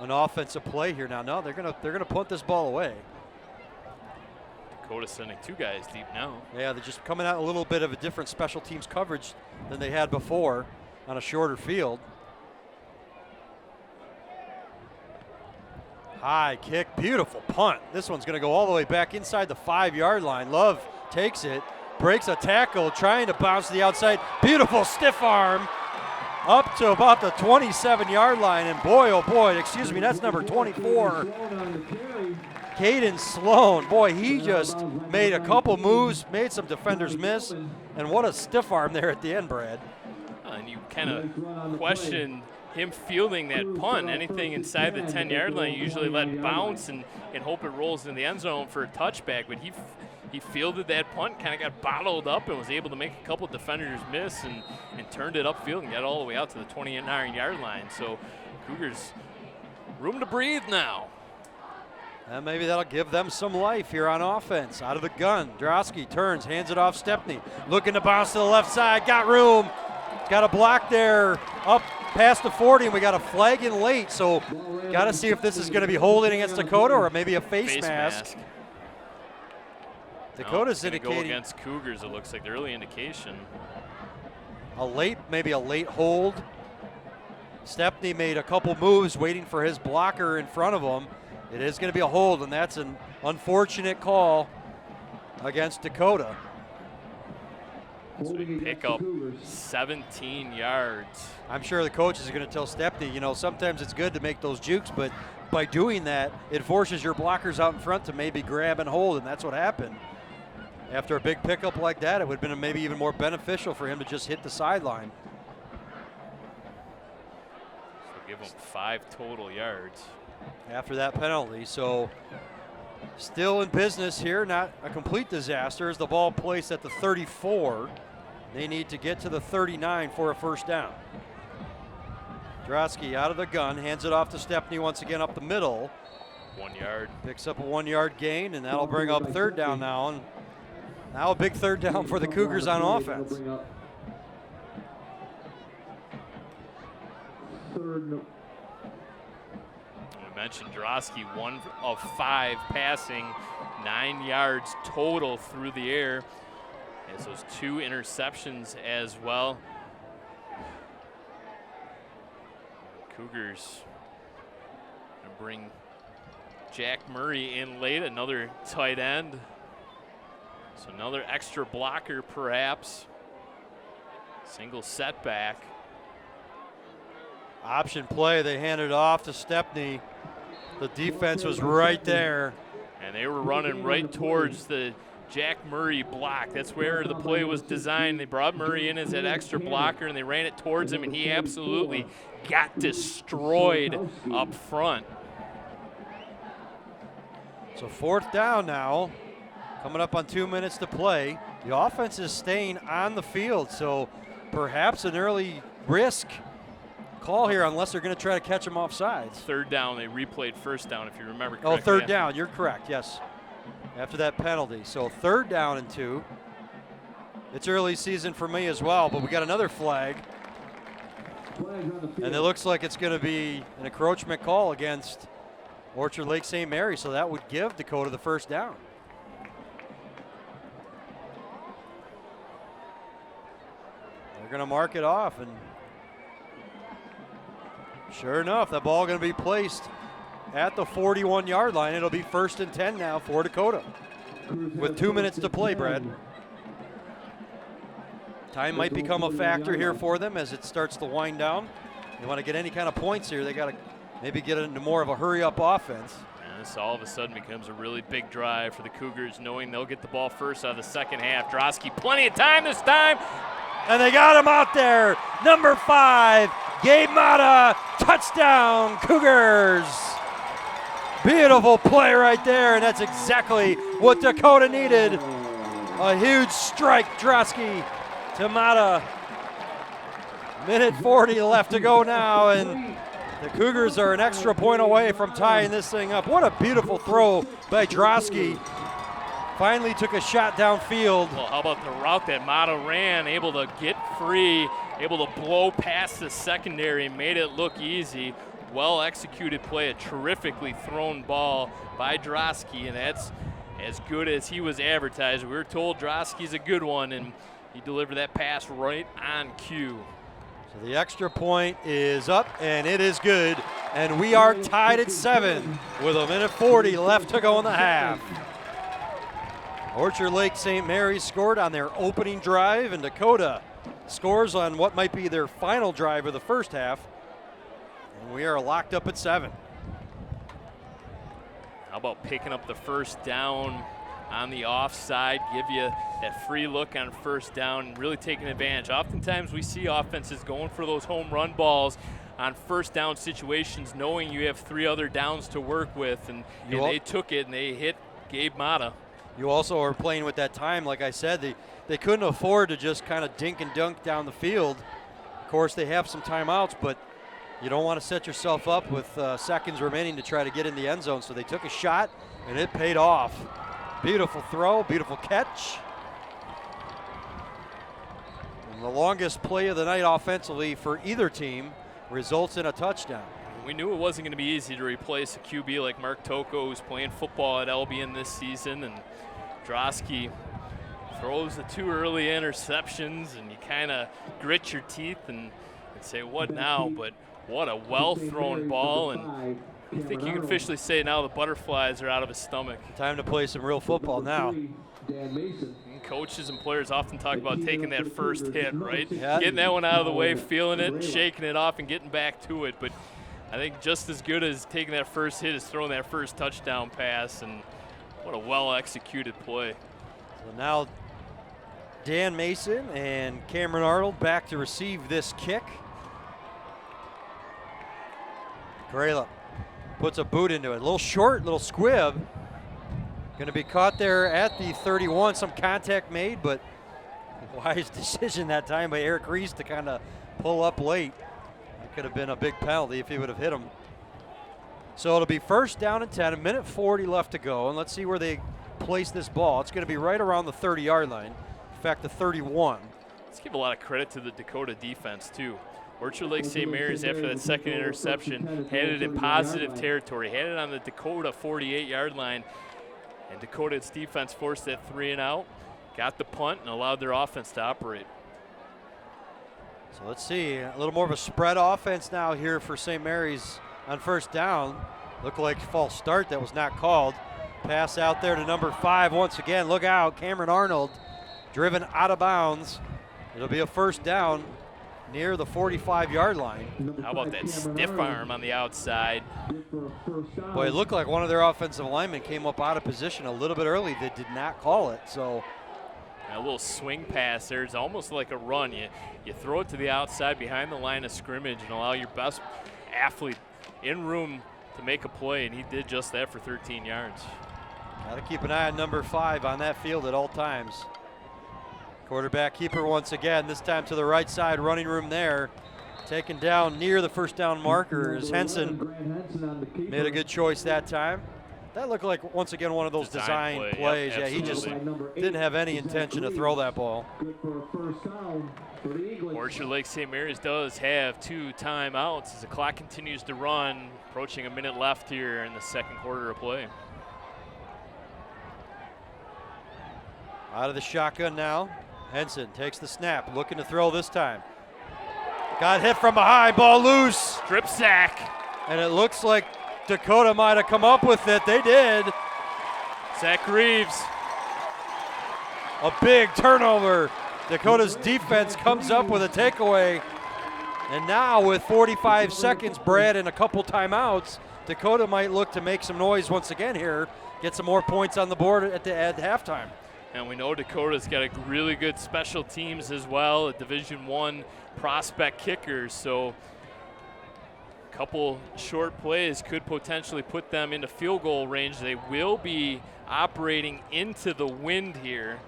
offensive play here now. No, they're gonna punt this ball away. Dakota sending 2 guys deep now. Yeah, they're just coming out a little bit of a different special teams coverage than they had before on a shorter field. High kick, beautiful punt. This one's going to go all the way back inside the 5-yard line. Love takes it, breaks a tackle, trying to bounce to the outside. Beautiful stiff arm up to about the 27-yard line. And boy, oh boy, excuse me, that's number 24. Caden Sloan, boy, he just made a couple moves, made some defenders miss, and what a stiff arm there at the end, Brad. And you kind of question him fielding that punt. Anything inside the 10-yard line, you usually let bounce and hope it rolls in the end zone for a touchback, but he fielded that punt, kind of got bottled up and was able to make a couple of defenders miss and turned it upfield and got all the way out to the 29-yard line. So Cougars room to breathe now. And maybe that'll give them some life here on offense. Out of the gun, Drosky turns, hands it off Stepney. Looking to bounce to the left side, got room. Got a block there up past the 40, and we got a flag in late. So got to see if this is going to be holding against Dakota or maybe a face mask. Dakota's indicating go against Cougars, it looks like the early indication. Maybe a late hold. Stepney made a couple moves waiting for his blocker in front of him. It is going to be a hold, and that's an unfortunate call against Dakota. So we pick up 17 yards. I'm sure the coaches are going to tell Stepney, you know, sometimes it's good to make those jukes, but by doing that, it forces your blockers out in front to maybe grab and hold, and that's what happened. After a big pickup like that, it would have been maybe even more beneficial for him to just hit the sideline. So give him 5 total yards. After that penalty, so still in business here, not a complete disaster as the ball placed at the 34. They need to get to the 39 for a first down. Drosky out of the gun, hands it off to Stepney once again up the middle. 1 yard. Picks up a 1 yard gain, and that'll bring up third down now. And now a big third down for the Cougars on offense. Third. We mentioned Drosky, 1 of 5 passing, 9 yards total through the air. Has those 2 interceptions as well. Cougars gonna bring Jack Murray in late, another tight end. So another extra blocker perhaps. Single setback. Option play, they handed off to Stepney. The defense was right there. And they were running right towards the Jack Murray block. That's where the play was designed. They brought Murray in as that extra blocker, and they ran it towards him, and he absolutely got destroyed up front. So fourth down now, coming up on 2 minutes to play. The offense is staying on the field, so perhaps an early risk call here unless they're going to try to catch him off sides. Third down, they replayed first down, if you remember correctly. Oh, third down, you're correct, yes. After that penalty. So third down and 2. It's early season for me as well, but we got another flag. And it looks like it's going to be an encroachment call against Orchard Lake St. Mary, so that would give Dakota the first down. They're going to mark it off, and sure enough, the ball going to be placed at the 41-yard line. It'll be 1st and 10 now for Dakota with 2 minutes to play, Brad. Time might become a factor here for them as it starts to wind down. They want to get any kind of points here. They got to maybe get into more of a hurry-up offense. And this all of a sudden becomes a really big drive for the Cougars, knowing they'll get the ball first out of the second half. Drosky, plenty of time this time. And they got him out there. Number 5, Gabe Mata, touchdown, Cougars. Beautiful play right there, and that's exactly what Dakota needed. A huge strike, Drosky to Mata. Minute 40 left to go now, and the Cougars are an extra point away from tying this thing up. What a beautiful throw by Drosky. Finally took a shot downfield. Well, how about the route that Mata ran, able to get free, able to blow past the secondary, made it look easy. Well executed play, a terrifically thrown ball by Drosky, and that's as good as he was advertised. We were told Drosky's a good one, and he delivered that pass right on cue. So the extra point is up, and it is good, and we are tied at 7 with a minute 40 left to go in the half. Orchard Lake St. Mary scored on their opening drive, and Dakota scores on what might be their final drive of the first half. And we are locked up at 7. How about picking up the first down on the offside, give you that free look on first down, and really taking advantage. Oftentimes we see offenses going for those home run balls on first down situations, knowing you have 3 other downs to work with, and they took it and they hit Gabe Mata. You also are playing with that time, like I said. They couldn't afford to just kind of dink and dunk down the field. Of course, they have some timeouts, but you don't want to set yourself up with seconds remaining to try to get in the end zone. So they took a shot, and it paid off. Beautiful throw, beautiful catch. And the longest play of the night offensively for either team results in a touchdown. We knew it wasn't going to be easy to replace a QB like Mark Toko, who's playing football at Albion this season, and Drosky throws the 2 early interceptions, and you kind of grit your teeth and say, what now? But what a well-thrown ball, and I think you can officially say now the butterflies are out of his stomach. Time to play some real football now. Dan Mason. And coaches and players often talk about taking that first hit, right? Yeah. Getting that one out of the way, feeling it, shaking it off, and getting back to it. But I think just as good as taking that first hit is throwing that first touchdown pass, and what a well-executed play. So now Dan Mason and Cameron Arnold back to receive this kick. Grayla puts a boot into it. A little short, little squib. Going to be caught there at the 31. Some contact made, but wise decision that time by Eric Reese to kind of pull up late. It could have been a big penalty if he would have hit him. So it'll be first down and 10, a minute 40 left to go, and let's see where they place this ball. It's going to be right around the 30-yard line. In fact, the 31. Let's give a lot of credit to the Dakota defense, too. Orchard Lake St. Mary's, after that second interception, had it in positive territory, had it on the Dakota 48-yard line, and Dakota's defense forced that 3 and out, got the punt, and allowed their offense to operate. So let's see, a little more of a spread offense now here for St. Mary's on first down. Looked like false start, that was not called. Pass out there to number 5 once again. Look out, Cameron Arnold driven out of bounds. It'll be a first down near the 45-yard line. How about that stiff arm on the outside? Boy, it looked like one of their offensive linemen came up out of position a little bit early. They did not call it, so. A little swing pass there. It's almost like a run. You throw it to the outside behind the line of scrimmage and allow your best athlete in room to make a play, and he did just that for 13 yards. Got to keep an eye on number 5 on that field at all times. Quarterback keeper once again, this time to the right side, running room there. Taken down near the first down marker is Henson. Made a good choice that time. That looked like, once again, one of those design plays. Yep, yeah, he just didn't have any intention to throw that ball. Orchard Lake St. Mary's does have 2 timeouts as the clock continues to run, approaching a minute left here in the second quarter of play. Out of the shotgun now. Henson takes the snap, looking to throw this time. Got hit from behind, ball loose. Strip sack. And it looks like Dakota might have come up with it. They did. Zach Reeves. A big turnover. Dakota's defense comes up with a takeaway. And now with 45 seconds, Brad, and a couple timeouts, Dakota might look to make some noise once again here, get some more points on the board at halftime. And we know Dakota's got a really good special teams as well, a Division I prospect kickers. So a couple short plays could potentially put them into field goal range. They will be operating into the wind here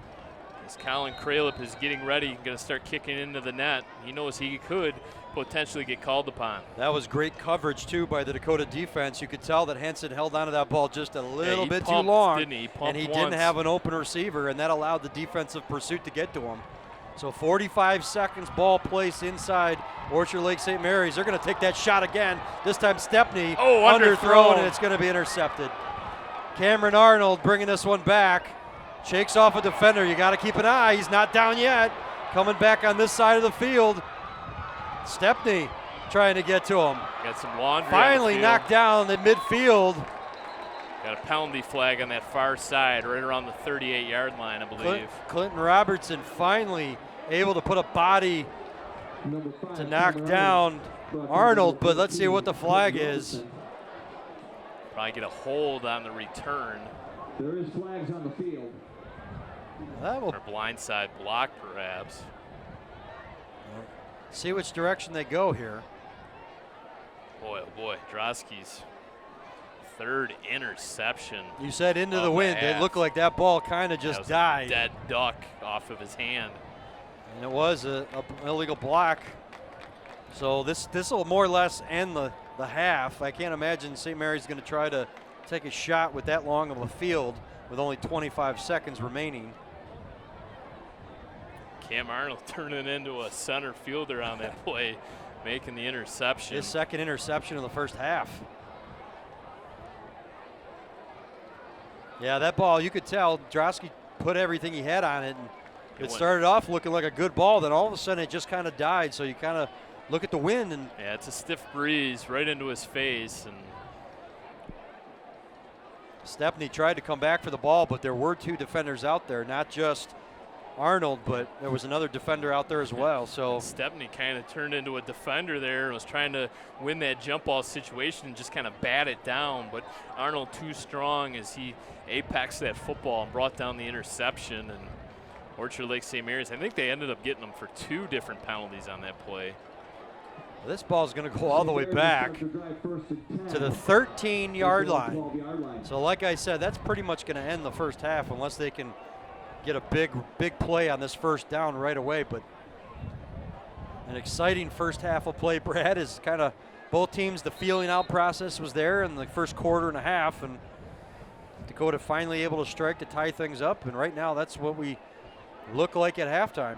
as Colin Kralip is getting ready, going to start kicking into the net. He knows he could potentially get called upon. That was great coverage, too, by the Dakota defense. You could tell that Henson held onto that ball just a little bit too long. Didn't he? And he didn't have an open receiver, and that allowed the defensive pursuit to get to him. So 45 seconds, ball placed inside Orchard Lake St. Mary's. They're going to take that shot again. This time Stepney underthrown, and it's going to be intercepted. Cameron Arnold bringing this one back. Shakes off a defender. You got to keep an eye. He's not down yet. Coming back on this side of the field. Stepney trying to get to him. Got some laundry. Finally knocked down at midfield. Got a penalty flag on that far side, right around the 38-yard line, I believe. Clinton Robertson finally able to put a body to knock down Arnold, but let's see what the flag is. Probably get a hold on the return. There is flags on the field. That will or blindside block, perhaps. See which direction they go here. Boy, oh boy, Drosky's third interception. You said into the wind. It looked like that ball kind of just died. A dead duck off of his hand. And it was an illegal block. So this will more or less end the half. I can't imagine St. Mary's going to try to take a shot with that long of a field with only 25 seconds remaining. Cam Arnold turning into a center fielder on that play, making the interception. His second interception in the first half. Yeah, that ball, you could tell Drosky put everything he had on it. And it started off looking like a good ball, then all of a sudden it just kind of died. So you kind of look at the wind. And yeah, it's a stiff breeze right into his face. And Stepney tried to come back for the ball, but there were 2 defenders out there, not just Arnold, but there was another defender out there as well. So Stepney kind of turned into a defender there and was trying to win that jump ball situation and just kind of bat it down. But Arnold too strong as he apexed that football and brought down the interception. And Orchard Lake St. Mary's, I think they ended up getting them for 2 different penalties on that play. This ball is going to go all the way back to the 13-yard line. So like I said, that's pretty much going to end the first half unless they can get a big play on this first down right away. But an exciting first half of play, Brad, is kind of both teams, the feeling out process was there in the first quarter and a half, and Dakota finally able to strike to tie things up, and right now that's what we look like at halftime.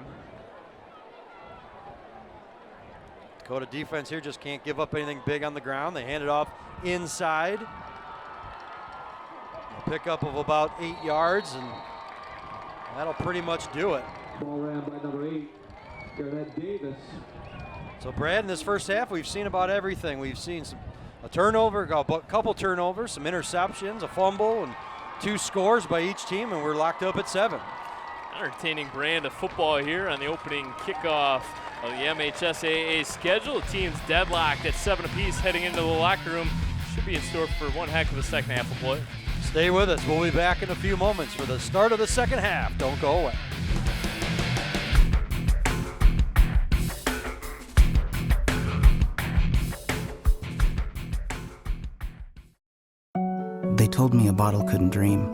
Dakota defense here just can't give up anything big on the ground. They hand it off inside. A pickup of about 8 yards, and that'll pretty much do it. Ball ran by number 8, Garnett Davis. So Brad, in this first half, we've seen about everything. We've seen a turnover, a couple turnovers, some interceptions, a fumble, and 2 scores by each team, and we're locked up at 7. Entertaining brand of football here on the opening kickoff of the MHSAA schedule. The team's deadlocked at 7 apiece heading into the locker room. Should be in store for one heck of a second half of play. Stay with us. We'll be back in a few moments for the start of the second half. Don't go away. They told me a bottle couldn't dream.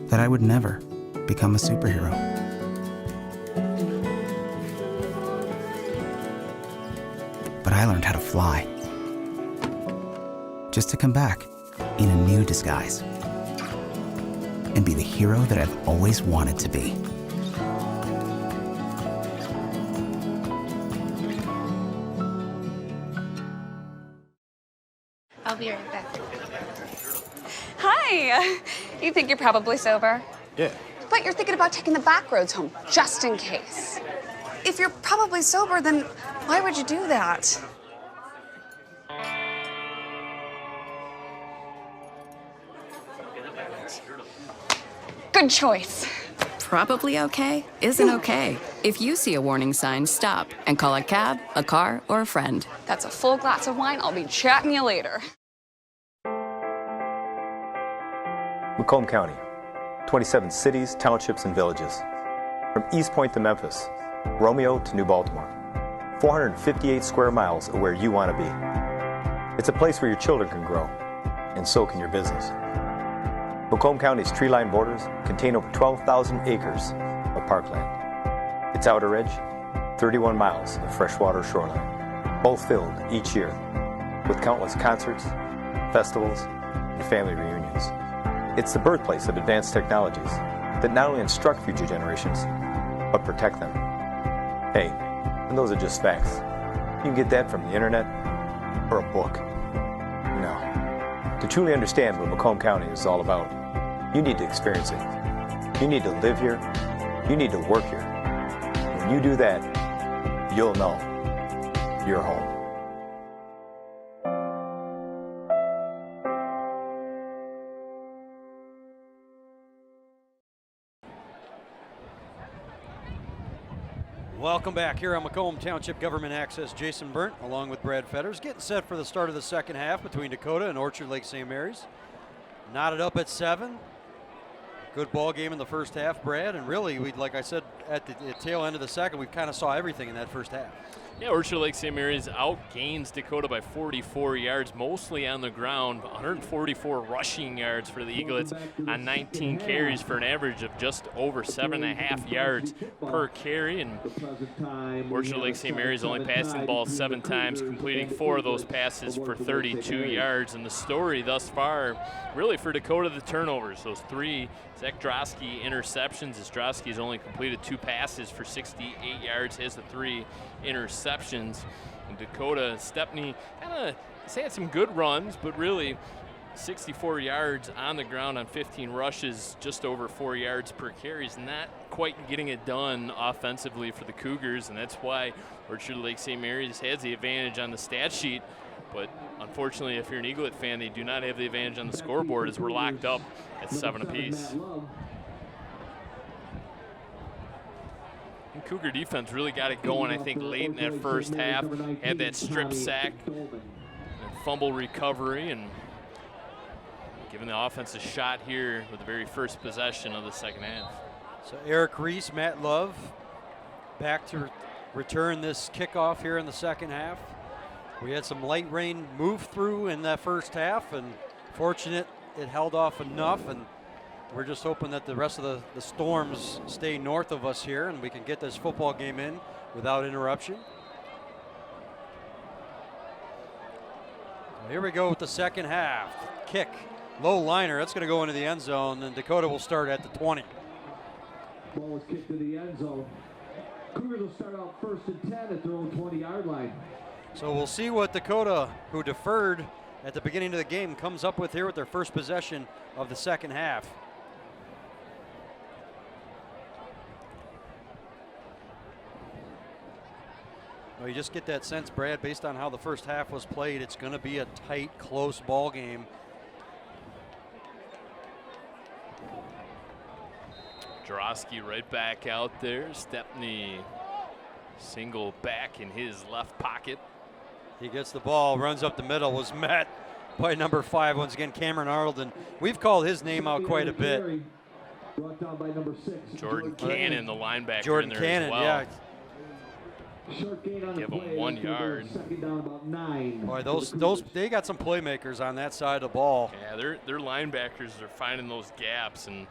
That I would never become a superhero. But I learned how to fly. Just to come back in a new disguise. And be the hero that I've always wanted to be. I'll be right back. Hi. You think you're probably sober? Yeah. But you're thinking about taking the back roads home, just in case. If you're probably sober, then why would you do that? Good choice. Probably okay isn't okay. If you see a warning sign, stop and call a cab, a car, or a friend. That's a full glass of wine. I'll be chatting you later. Macomb County, 27 cities, townships, and villages. From East Point to Memphis, Romeo to New Baltimore. 458 square miles of where you want to be. It's a place where your children can grow, and so can your business. Macomb County's tree-lined borders contain over 12,000 acres of parkland. Its outer edge, 31 miles of freshwater shoreline, both filled each year with countless concerts, festivals, and family reunions. It's the birthplace of advanced technologies that not only instruct future generations, but protect them. Hey, and those are just facts. You can get that from the internet or a book. No. To truly understand what Macomb County is all about, you need to experience it. You need to live here. You need to work here. When you do that, you'll know you're home. Welcome back here on Macomb Township Government Access. Jason Burnt along with Brad Fetters getting set for the start of the second half between Dakota and Orchard Lake St. Mary's. Knotted up at 7. Good ball game in the first half, Brad, and really, like I said, at the tail end of the second, we kind of saw everything in that first half. Yeah, Orchard Lake St. Mary's outgains Dakota by 44 yards, mostly on the ground. 144 rushing yards for the Eaglets on 19 carries for an average of just over 7.5 yards per carry. And Orchard Lake St. Mary's only passing the ball 7 times, completing 4 of those passes for 32 yards. And the story thus far, really for Dakota, the turnovers. Those 3 Zach Drosky interceptions. Drosky's only completed 2 passes for 68 yards. He has the 3 interceptions. And Dakota, Stepney kind of had some good runs, but really 64 yards on the ground on 15 rushes, just over 4 yards per carry is not quite getting it done offensively for the Cougars, and that's why Orchard Lake St. Mary's has the advantage on the stat sheet. But unfortunately, if you're an Eaglet fan, they do not have the advantage on the scoreboard as we're locked up at 7 apiece. Cougar defense really got it going, I think, late in that first half. Had that strip sack and fumble recovery, and giving the offense a shot here with the very first possession of the second half. So Eric Reese, Matt Love back to return this kickoff here in the second half. We had some light rain move through in that first half, and fortunate it held off enough, and we're just hoping that the rest of the storms stay north of us here and we can get this football game in without interruption. Here we go with the second half. Kick, low liner, that's going to go into the end zone, and Dakota will start at the 20. Ball was kicked to the end zone. Cougars will start out 1st and 10 at their own 20-yard line. So we'll see what Dakota, who deferred at the beginning of the game, comes up with here with their first possession of the second half. Well, you just get that sense, Brad, based on how the first half was played, it's going to be a tight, close ball game. Jarosky right back out there. Stepney single back in his left pocket. He gets the ball, runs up the middle, was met by number 5, once again, Cameron Arnold, and we've called his name out quite a bit. Brought down by number 6. Jordan Cannon, the linebacker, Jordan in there Cannon, as well. yeah. Short gain on Give the him play. 1 yard. Second down, about 9. Boy, those they got some playmakers on that side of the ball. Yeah, their linebackers are finding those gaps and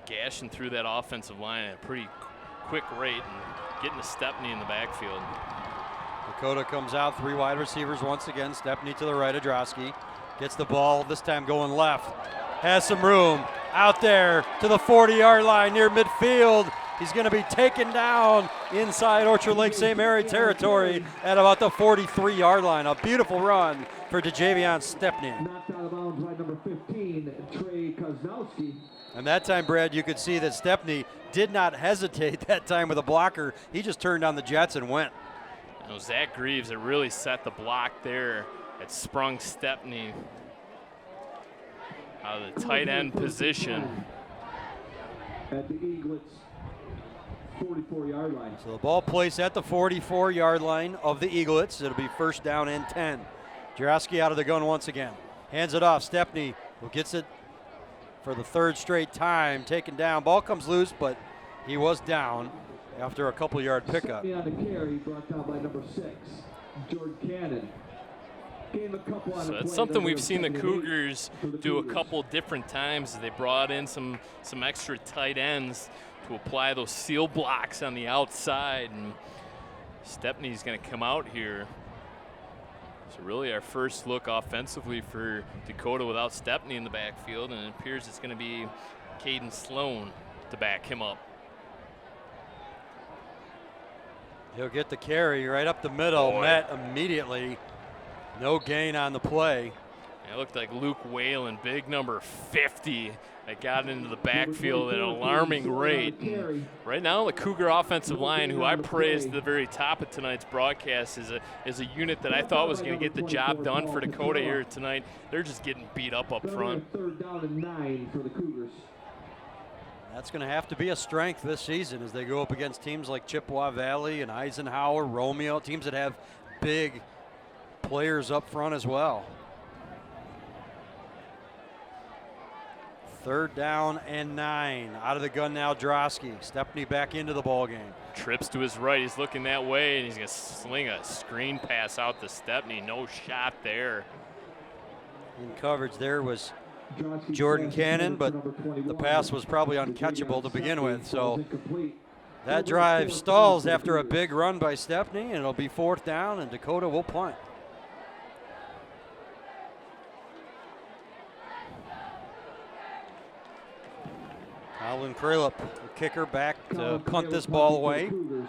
gashing through that offensive line at a pretty quick rate and getting to Stepney in the backfield. Dakota comes out, 3 wide receivers once again. Stepney to the right of Drosky. Gets the ball, this time going left. Has some room out there to the 40-yard line near midfield. He's going to be taken down inside Orchard Lake St. Mary territory at about the 43-yard line. A beautiful run for DeJavion Stepney. Knocked out of bounds by number 15, Trey Koznowski. And that time, Brad, you could see that Stepney did not hesitate that time with a blocker. He just turned on the jets and went. You know, Zach Greaves had really set the block there. It sprung Stepney out of the tight end position. At the Eaglets 44-yard line. So the ball placed at the 44-yard line of the Eaglets. It'll be first down and 10. Jarosky out of the gun once again. Hands it off. Stepney who gets it for the 3rd straight time. Taken down. Ball comes loose, but he was down after a couple-yard pickup. On the carry, brought down by number 6, Jordan Cannon. So that's something we've seen the Cougars do a couple different times. They brought in some extra tight ends to apply those seal blocks on the outside, and Stepney's going to come out here. So really our first look offensively for Dakota without Stepney in the backfield, and it appears it's going to be Caden Sloan to back him up. He'll get the carry right up the middle, met immediately. No gain on the play. It looked like Luke Whalen, big number 50, that got into the backfield at an alarming rate. And right now, the Cougar offensive line, who I praised at the very top of tonight's broadcast, is a unit that I thought was going to get the job done for Dakota here tonight. They're just getting beat up front. 3rd down and 9 for the Cougars. That's going to have to be a strength this season as they go up against teams like Chippewa Valley and Eisenhower, Romeo, teams that have big players up front as well. 3rd down and 9. Out of the gun now, Drosky. Stepney back into the ball game. Trips to his right. He's looking that way, and he's going to sling a screen pass out to Stepney. No shot there. In coverage there was Jordan Cannon, but the pass was probably uncatchable to begin with. So that drive stalls after a big run by Stepney, and it'll be 4th down, and Dakota will punt. Alvin Kralip, the kicker, back to punt this ball away. And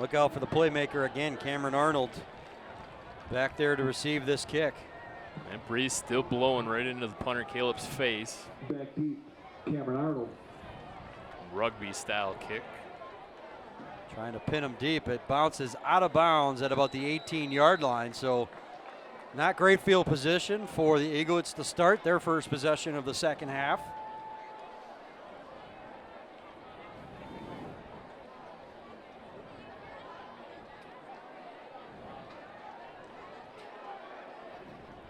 look out for the playmaker again, Cameron Arnold, back there to receive this kick. That breeze still blowing right into the punter Caleb's face. Back deep, Cameron Arnold. Rugby style kick. Trying to pin him deep. It bounces out of bounds at about the 18-yard line. So not great field position for the Eaglets to start their first possession of the second half.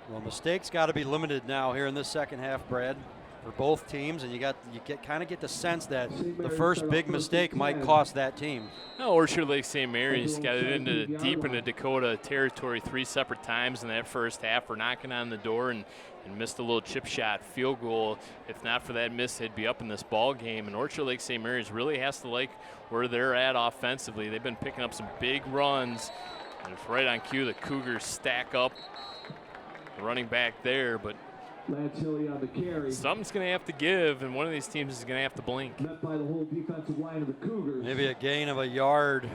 Well, mistakes got to be limited now here in this second half, Brad, for both teams, and you kind of get the sense that the first big mistake might cost that team. Now, Orchard Lake St. Mary's got it deep into Dakota territory 3 separate times in that first half. We're knocking on the door and missed a little chip shot field goal. If not for that miss, they'd be up in this ball game. And Orchard Lake St. Mary's really has to like where they're at offensively. They've been picking up some big runs, and it's right on cue. The Cougars stack up the running back there, but something's going to have to give, and one of these teams is going to have to blink. Met by the whole defensive line of the Cougars. Maybe a gain of a yard,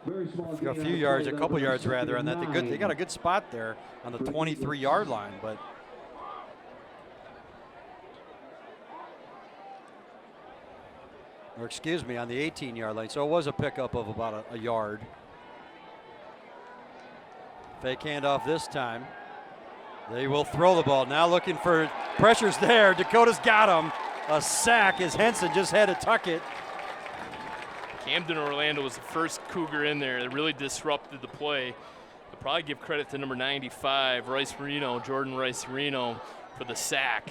a few yards, a couple yards rather on that. They got a good spot there on the 23-yard line, but or excuse me, on the 18-yard line. So it was a pickup of about a yard. Fake handoff this time. They will throw the ball. Now looking for pressures there. Dakota's got him. A sack as Henson just had to tuck it. Camden Orlando was the first Cougar in there that really disrupted the play. I'll probably give credit to number 95, Jordan Rice Reno, for the sack.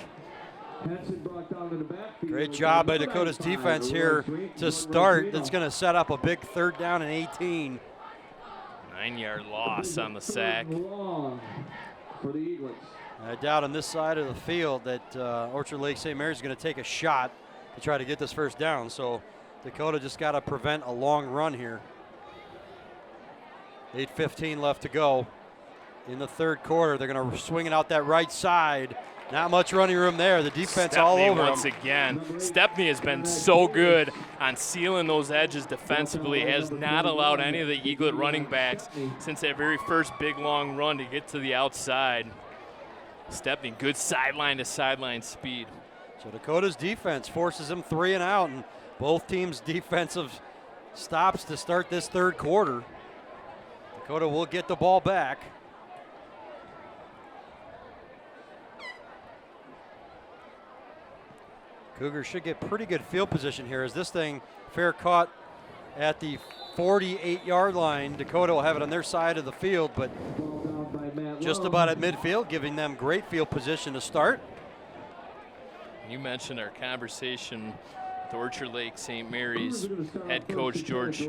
Great job by Dakota's defense here to start. That's going to set up a big 3rd down and 18. 9-yard loss on the sack. For the Eaglets. I doubt on this side of the field that Orchard Lake St. Mary's is going to take a shot to try to get this first down. So Dakota just got to prevent a long run here. 8:15 left to go in the 3rd quarter. They're going to swing it out that right side. Not much running room there. The defense Stepney all over once again. Stepney has been so good on sealing those edges defensively. Has not allowed any of the Eaglet running backs since that very first big long run to get to the outside. Stepney, good sideline to sideline speed. So Dakota's defense forces them 3 and out, and both teams' defensive stops to start this 3rd quarter. Dakota will get the ball back. Cougars should get pretty good field position here as this thing fair caught at the 48-yard line. Dakota will have it on their side of the field, but just about at midfield, giving them great field position to start. You mentioned our conversation with Orchard Lake St. Mary's head coach George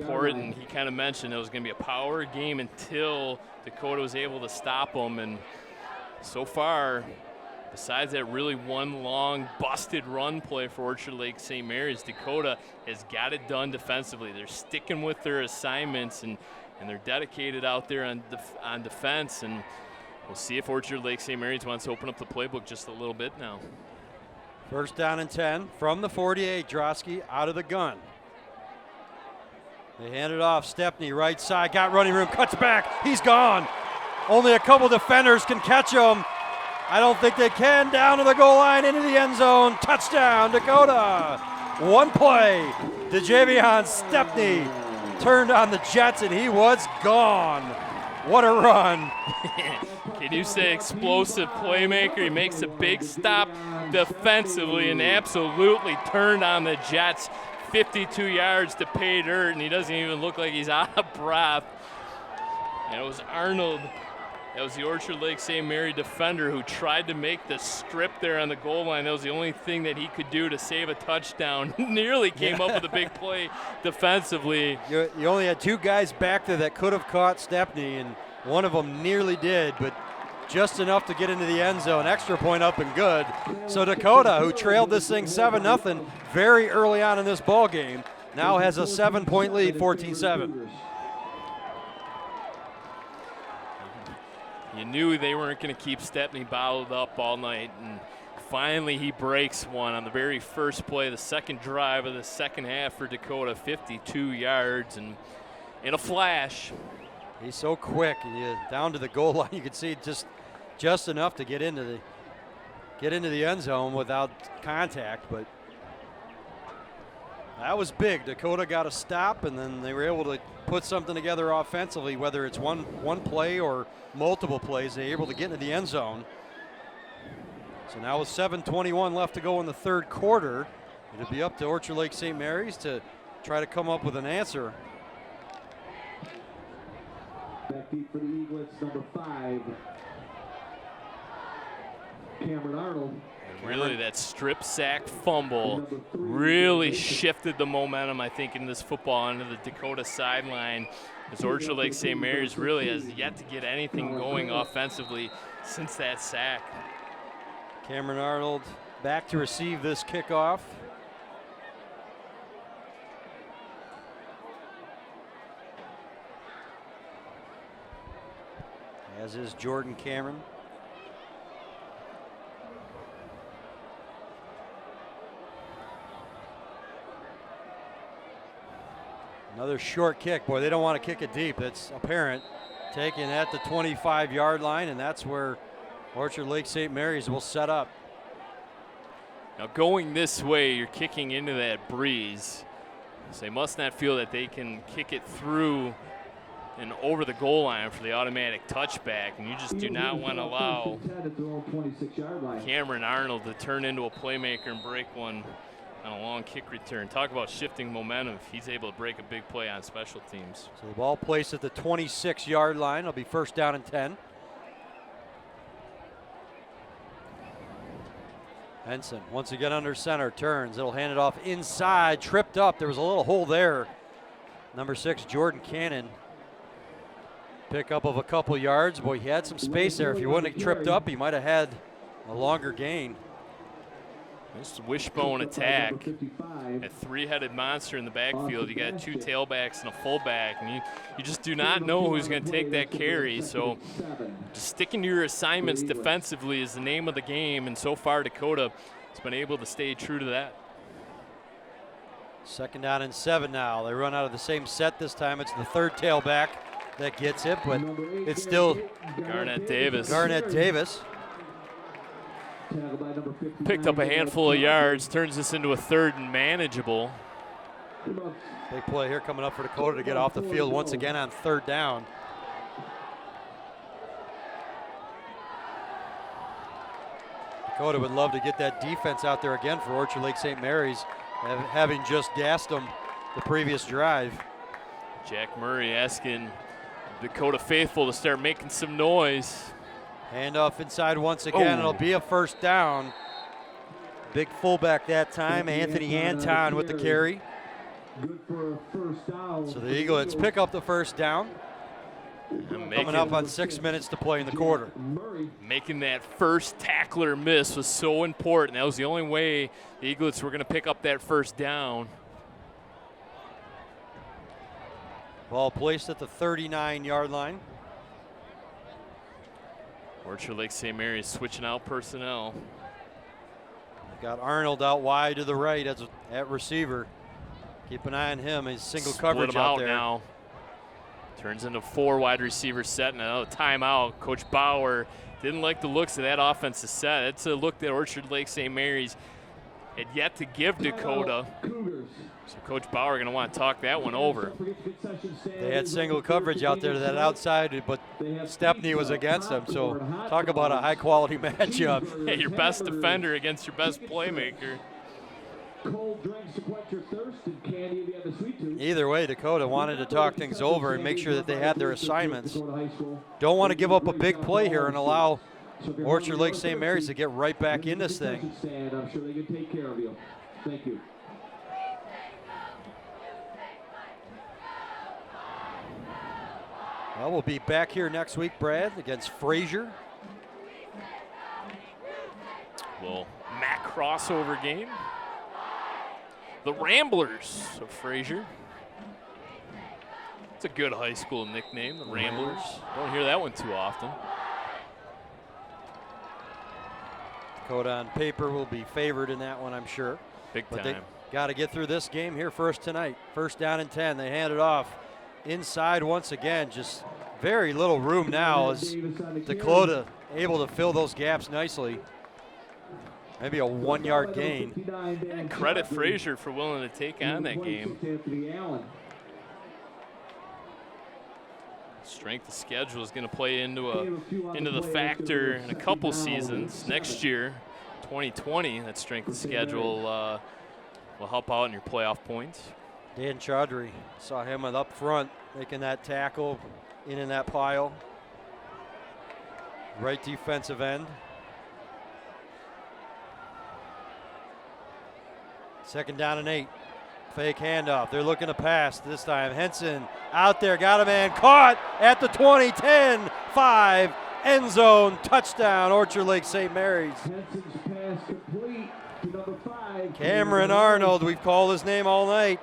Porton. He kind of mentioned it was going to be a power game until Dakota was able to stop them, and so far, besides that really one long busted run play for Orchard Lake St. Mary's, Dakota has got it done defensively. They're sticking with their assignments, and they're dedicated out there on defense. And we'll see if Orchard Lake St. Mary's wants to open up the playbook just a little bit now. 1st down and 10 from the 48. Drosky out of the gun. They hand it off. Stepney right side, got running room, cuts back. He's gone. Only a couple defenders can catch him. I don't think they can. Down to the goal line, into the end zone. Touchdown, Dakota. One play. DeJavion Stepney turned on the Jets, and he was gone. What a run. Can you say explosive playmaker? He makes a big stop defensively and absolutely turned on the Jets. 52 yards to pay dirt, and he doesn't even look like he's out of breath. And it was Arnold. That was the Orchard Lake St. Mary defender who tried to make the strip there on the goal line. That was the only thing that he could do to save a touchdown. Nearly came up with a big play defensively. You only had 2 guys back there that could have caught Stepney, and one of them nearly did, but just enough to get into the end zone. Extra point up and good. So Dakota, who trailed this thing 7-0 very early on in this ball game, now has a 7-point lead, 14-7. You knew they weren't going to keep Stepney bottled up all night, and finally he breaks one on the very first play, the second drive of the second half for Dakota, 52 yards, and in a flash. He's so quick, down to the goal line. You can see just enough to get into the end zone without contact, but that was big. Dakota got a stop, and then they were able to put something together offensively, whether it's one play or multiple plays. They're able to get into the end zone. So now with 7:21 left to go in the 3rd quarter, it'll be up to Orchard Lake St. Mary's to try to come up with an answer. Back deep for the Eaglets, number 5. Cameron Arnold. And really, that strip sack fumble really shifted the momentum, I think, in this football onto the Dakota sideline, as Orchard Lake St. Mary's really has yet to get anything going offensively since that sack. Cameron Arnold back to receive this kickoff. As is Jordan Cameron. Another short kick. Boy, they don't want to kick it deep. It's apparent. Taken at the 25-yard line, and that's where Orchard Lake St. Mary's will set up. Now going this way, you're kicking into that breeze. So they must not feel that they can kick it through and over the goal line for the automatic touchback, and you just do not want to allow Cameron Arnold to turn into a playmaker and break one on a long kick return. Talk about shifting momentum if he's able to break a big play on special teams. So the ball placed at the 26-yard line. It'll be first down and 10. Henson once again under center, turns. It'll hand it off inside, tripped up. There was a little hole there. Number 6, Jordan Cannon. Pickup of a couple yards. Boy, he had some space there. If he wouldn't have tripped up, he might have had a longer gain. This wishbone attack. A three-headed monster in the backfield. You got 2 tailbacks and a fullback, and you just do not know who's going to take that carry. So just sticking to your assignments defensively is the name of the game, and so far Dakota has been able to stay true to that. Second down and 7 now. They run out of the same set this time. It's the third tailback that gets it, but it's still Garnett Davis. Garnett Davis. Picked up a handful of yards, turns this into a third and manageable. Big play here coming up for Dakota to get off the field once again on third down. Dakota would love to get that defense out there again for Orchard Lake St. Mary's, having just gassed them the previous drive. Jack Murray asking Dakota faithful to start making some noise. Handoff inside once again. It'll be a first down. Big fullback that time, Anthony Anton with the carry. So the Eaglets pick up the first down. Coming up on 6 minutes to play in the quarter. Making that first tackler miss was so important. That was the only way the Eaglets were going to pick up that first down. Ball placed at the 39-yard line. Orchard Lake St. Mary's switching out personnel. They've got Arnold out wide to the right at receiver. Keep an eye on him. He's single coverage out there. Now. Turns into 4 wide receiver set and another timeout. Coach Bauer didn't like the looks of that offensive set. It's a look that Orchard Lake St. Mary's had yet to give Dakota. So Coach Bauer going to want to talk that one over. They had single coverage out there to that outside, but Stepney was against them. So talk about a high-quality matchup. Hey, your best defender against your best playmaker. Either way, Dakota wanted to talk things over and make sure that they had their assignments. Don't want to give up a big play here and allow Orchard Lake St. Mary's to get right back in this thing. I'm sure they can take care of you. Thank you. Well, we'll be back here next week, Brad, against Fraser. Little MAC crossover game. The Ramblers of Fraser. It's a good high school nickname, the Ramblers. Don't hear that one too often. Dakota on paper will be favored in that one, I'm sure. Big time. But they got to get through this game here first tonight. First down and 10. They hand it off inside once again. Just very little room now as Dakota able to fill those gaps nicely. Maybe a 1-yard gain. And credit Fraser for willing to take on that game. Strength of schedule is going to play into the factor in a couple seasons. Next year, 2020, that strength of schedule will help out in your playoff points. Dan Chaudhry, saw him up front making that tackle in that pile. Right defensive end. Second down and 8. Fake handoff. They're looking to pass this time. Henson out there, got a man, caught at the 20, 10, 5, end zone, touchdown, Orchard Lake St. Mary's. Henson's pass complete to number 5. Cameron Arnold, we've called his name all night.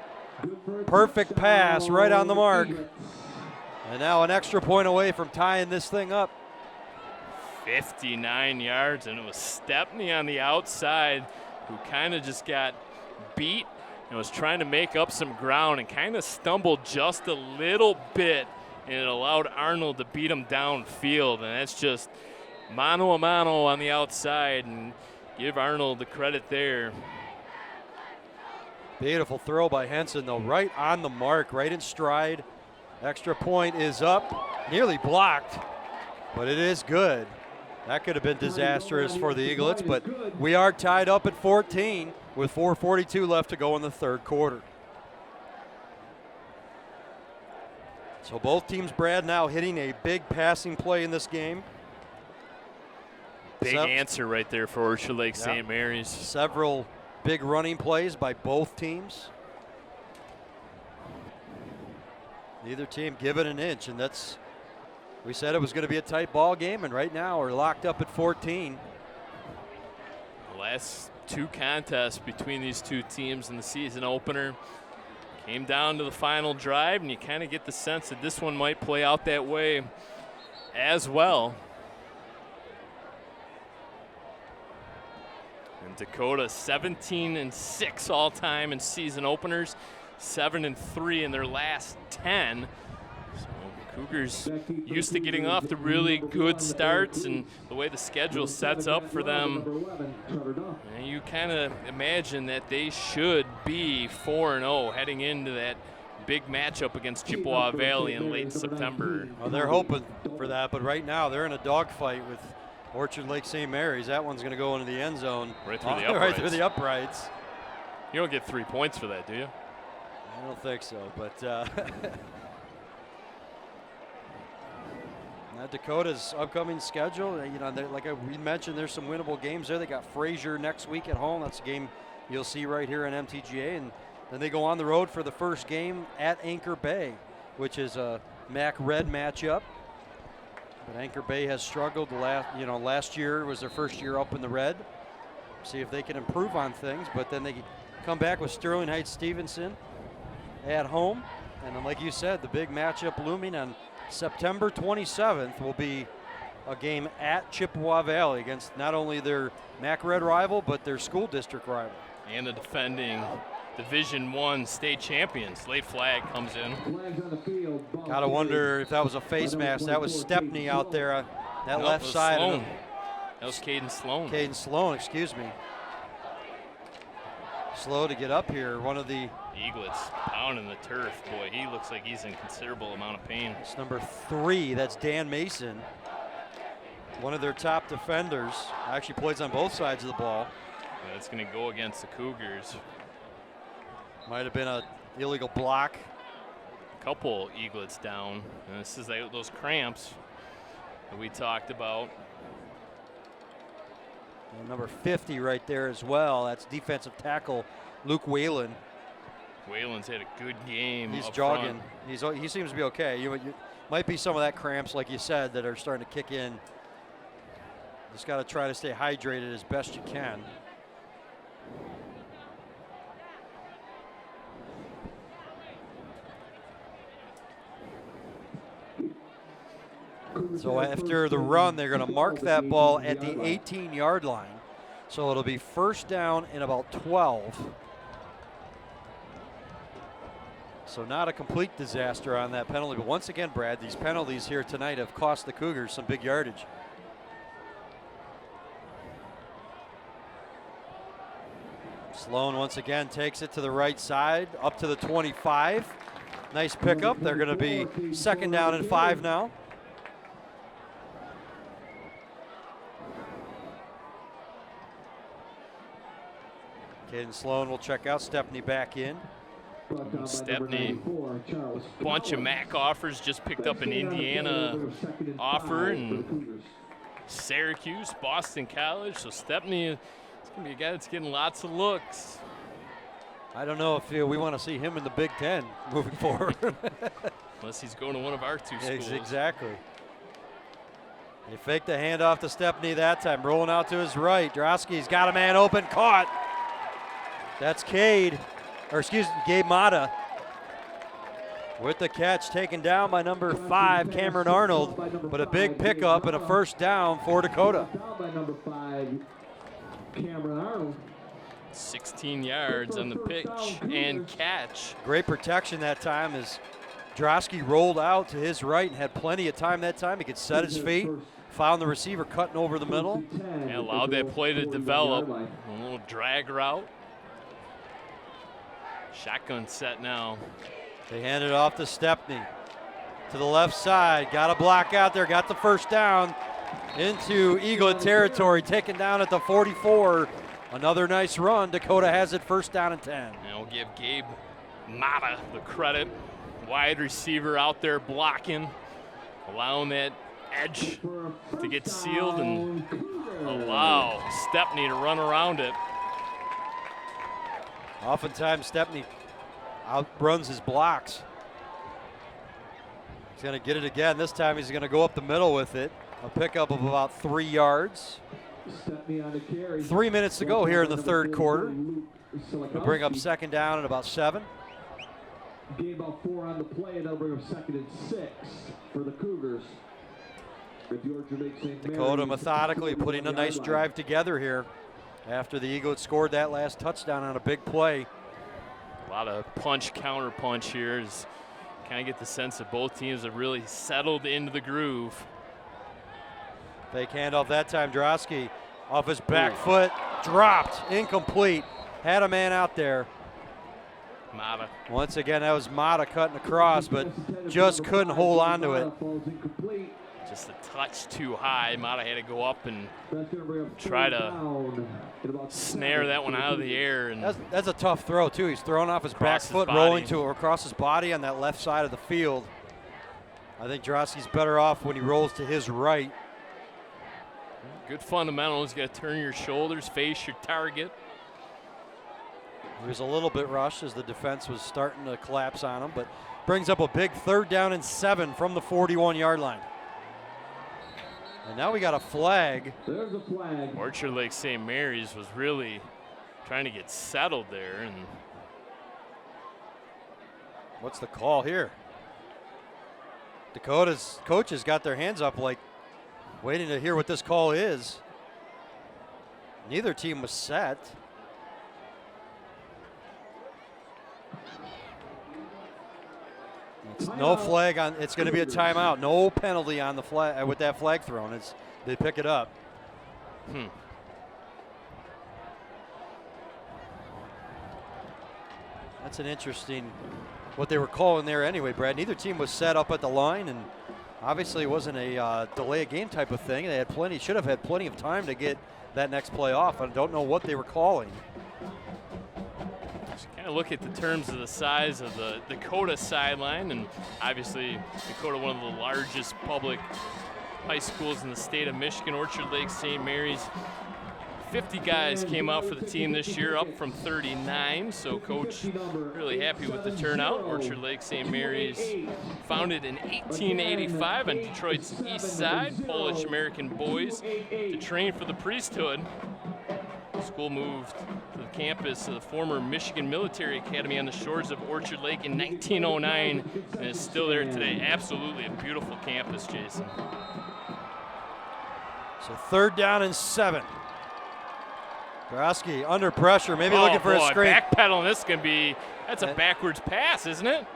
Perfect pass, right on the mark. And now an extra point away from tying this thing up. 59 yards, and it was Stepney on the outside who kind of just got beat and was trying to make up some ground and kind of stumbled just a little bit, and it allowed Arnold to beat him downfield. And that's just mano a mano on the outside, and give Arnold the credit there. Beautiful throw by Henson, though, right on the mark, right in stride. Extra point is up, nearly blocked, but it is good. That could have been disastrous for the Eaglets, but we are tied up at 14 with 4:42 left to go in the third quarter. So both teams, Brad, now hitting a big passing play in this game. Big answer right there for Orchard Lake St. Mary's. Several big running plays by both teams. Neither team given an inch, and that's, we said it was going to be a tight ball game, and right now we're locked up at 14. The last two contests between these two teams in the season opener came down to the final drive, and you kind of get the sense that this one might play out that way as well. And Dakota 17-6 all time in season openers, 7-3 in their last 10. So Cougars used to getting off to really good starts, and the way the schedule sets up for them, and you kind of imagine that they should be 4-0 heading into that big matchup against Chippewa Valley in late September. Well, they're hoping for that, but right now they're in a dogfight with Orchard Lake St. Mary's. That one's going to go into the end zone. Right through the uprights. Right through the uprights. You don't get 3 points for that, do you? I don't think so, but now Dakota's upcoming schedule, you know, like we mentioned, there's some winnable games there. They got Fraser next week at home. That's a game you'll see right here on MTGA, and then they go on the road for the first game at Anchor Bay, which is a MAC Red matchup. But Anchor Bay has struggled. Last year was their first year up in the red. See if they can improve on things, but then they come back with Sterling Heights Stevenson at home. And then, like you said, the big matchup looming on September 27th will be a game at Chippewa Valley against not only their MAC Red rival, but their school district rival. And the defending Division I state champions. Late flag comes in. Gotta wonder if that was a face mask. That was Stepney out there, that left side. Sloan. That was Caden Sloan. Caden Sloan, excuse me. Slow to get up here. One of the Eaglets pounding the turf. Boy, he looks like he's in considerable amount of pain. It's number 3. That's Dan Mason. One of their top defenders. Actually plays on both sides of the ball. That's going to go against the Cougars. Might have been an illegal block. A couple Eaglets down. And this is those cramps that we talked about. And number 50 right there as well. That's defensive tackle Luke Whalen. Whalen's had a good game. He's up jogging. front. He seems to be okay. You might be some of that cramps, like you said, that are starting to kick in. Just got to try to stay hydrated as best you can. So after the run, they're going to mark that ball at the 18-yard line. So it'll be first down in about 12. So not a complete disaster on that penalty. But once again, Brad, these penalties here tonight have cost the Cougars some big yardage. Sloan once again takes it to the right side, up to the 25. Nice pickup. They're going to be second down and 5 now. Caden Sloan will check out. Stepney back in. Stepney, bunch of MAC offers, just picked up an Indiana offer, and Syracuse, Boston College. So Stepney is going to be a guy that's getting lots of looks. I don't know if we want to see him in the Big Ten moving forward. Unless he's going to one of our two schools. Exactly. They faked the handoff to Stepney that time, rolling out to his right. Drosky's got a man open, caught. That's Gabe Mata with the catch, taken down by number 5, Cameron Arnold, but a big pickup and a first down for Dakota. Down by number 5, Cameron Arnold. 16 yards on the pitch and catch. Great protection that time as Drosky rolled out to his right and had plenty of time that time. He could set his feet, found the receiver cutting over the middle. And allowed that play to develop. A little drag route. Shotgun set now. They hand it off to Stepney. To the left side, got a block out there, got the first down into Eaglet territory, taken down at the 44. Another nice run. Dakota has it first down and 10. And we'll give Gabe Mata the credit. Wide receiver out there blocking, allowing that edge to get sealed and allow Stepney to run around it. Oftentimes Stepney outruns his blocks. He's going to get it again. This time he's going to go up the middle with it. A pickup of about 3 yards. 3 minutes to go here in the third quarter. We'll bring up second down at about 7. Gain about 4 on the play, and that'll bring up 2nd and 6 for the Cougars. Dakota methodically putting a nice drive together here after the Eagles scored that last touchdown on a big play. A lot of punch, counter punch here. Is kind of get the sense that both teams have really settled into the groove. Fake handoff that time. Drosky off his back foot, dropped, incomplete. Had a man out there. Mata. Once again, that was Mata cutting across, but just couldn't hold on to it. Just a touch too high. Mata had to go up and try to snare that one out of the air. And that's a tough throw, too. He's throwing off his back foot, rolling to across his body on that left side of the field. I think Drosky's better off when he rolls to his right. Good fundamentals. You got to turn your shoulders, face your target. He was a little bit rushed as the defense was starting to collapse on him, but brings up a big 3rd down and 7 from the 41-yard line. And now we got a flag. There's a flag. Orchard Lake St. Mary's was really trying to get settled there. And what's the call here? Dakota's coaches got their hands up like waiting to hear what this call is. Neither team was set. No flag on. It's going to be a timeout. No penalty on the flag with that flag thrown. They pick it up. That's an interesting what they were calling there anyway, Brad. Neither team was set up at the line, and obviously it wasn't a delay a game type of thing. They had should have had plenty of time to get that next play off. I don't know what they were calling. Kind of look at the terms of the size of the Dakota sideline, and obviously Dakota, one of the largest public high schools in the state of Michigan. Orchard Lake St. Mary's, 50 guys came out for the team this year, up from 39, so coach really happy with the turnout. Orchard Lake St. Mary's, founded in 1885 on Detroit's east side, Polish American boys to train for the priesthood. The school moved to the campus of the former Michigan Military Academy on the shores of Orchard Lake in 1909 and is still there today. Absolutely a beautiful campus, Jason. So 3rd down and 7. Drosky under pressure, maybe looking for a screen. Backpedaling, this can be, that's a backwards pass, isn't it?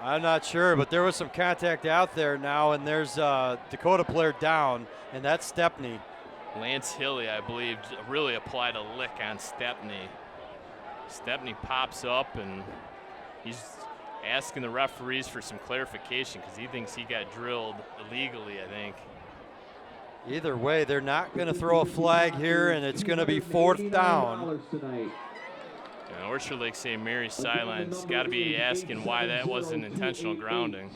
I'm not sure, but there was some contact out there now, and there's a Dakota player down, and that's Stepney. Lance Hilly, I believe, really applied a lick on Stepney. Stepney pops up, and he's asking the referees for some clarification because he thinks he got drilled illegally, I think. Either way, they're not going to throw a flag here, and it's going to be 4th down. And Orchard Lake St. Mary's sidelines got to be asking why that wasn't intentional grounding.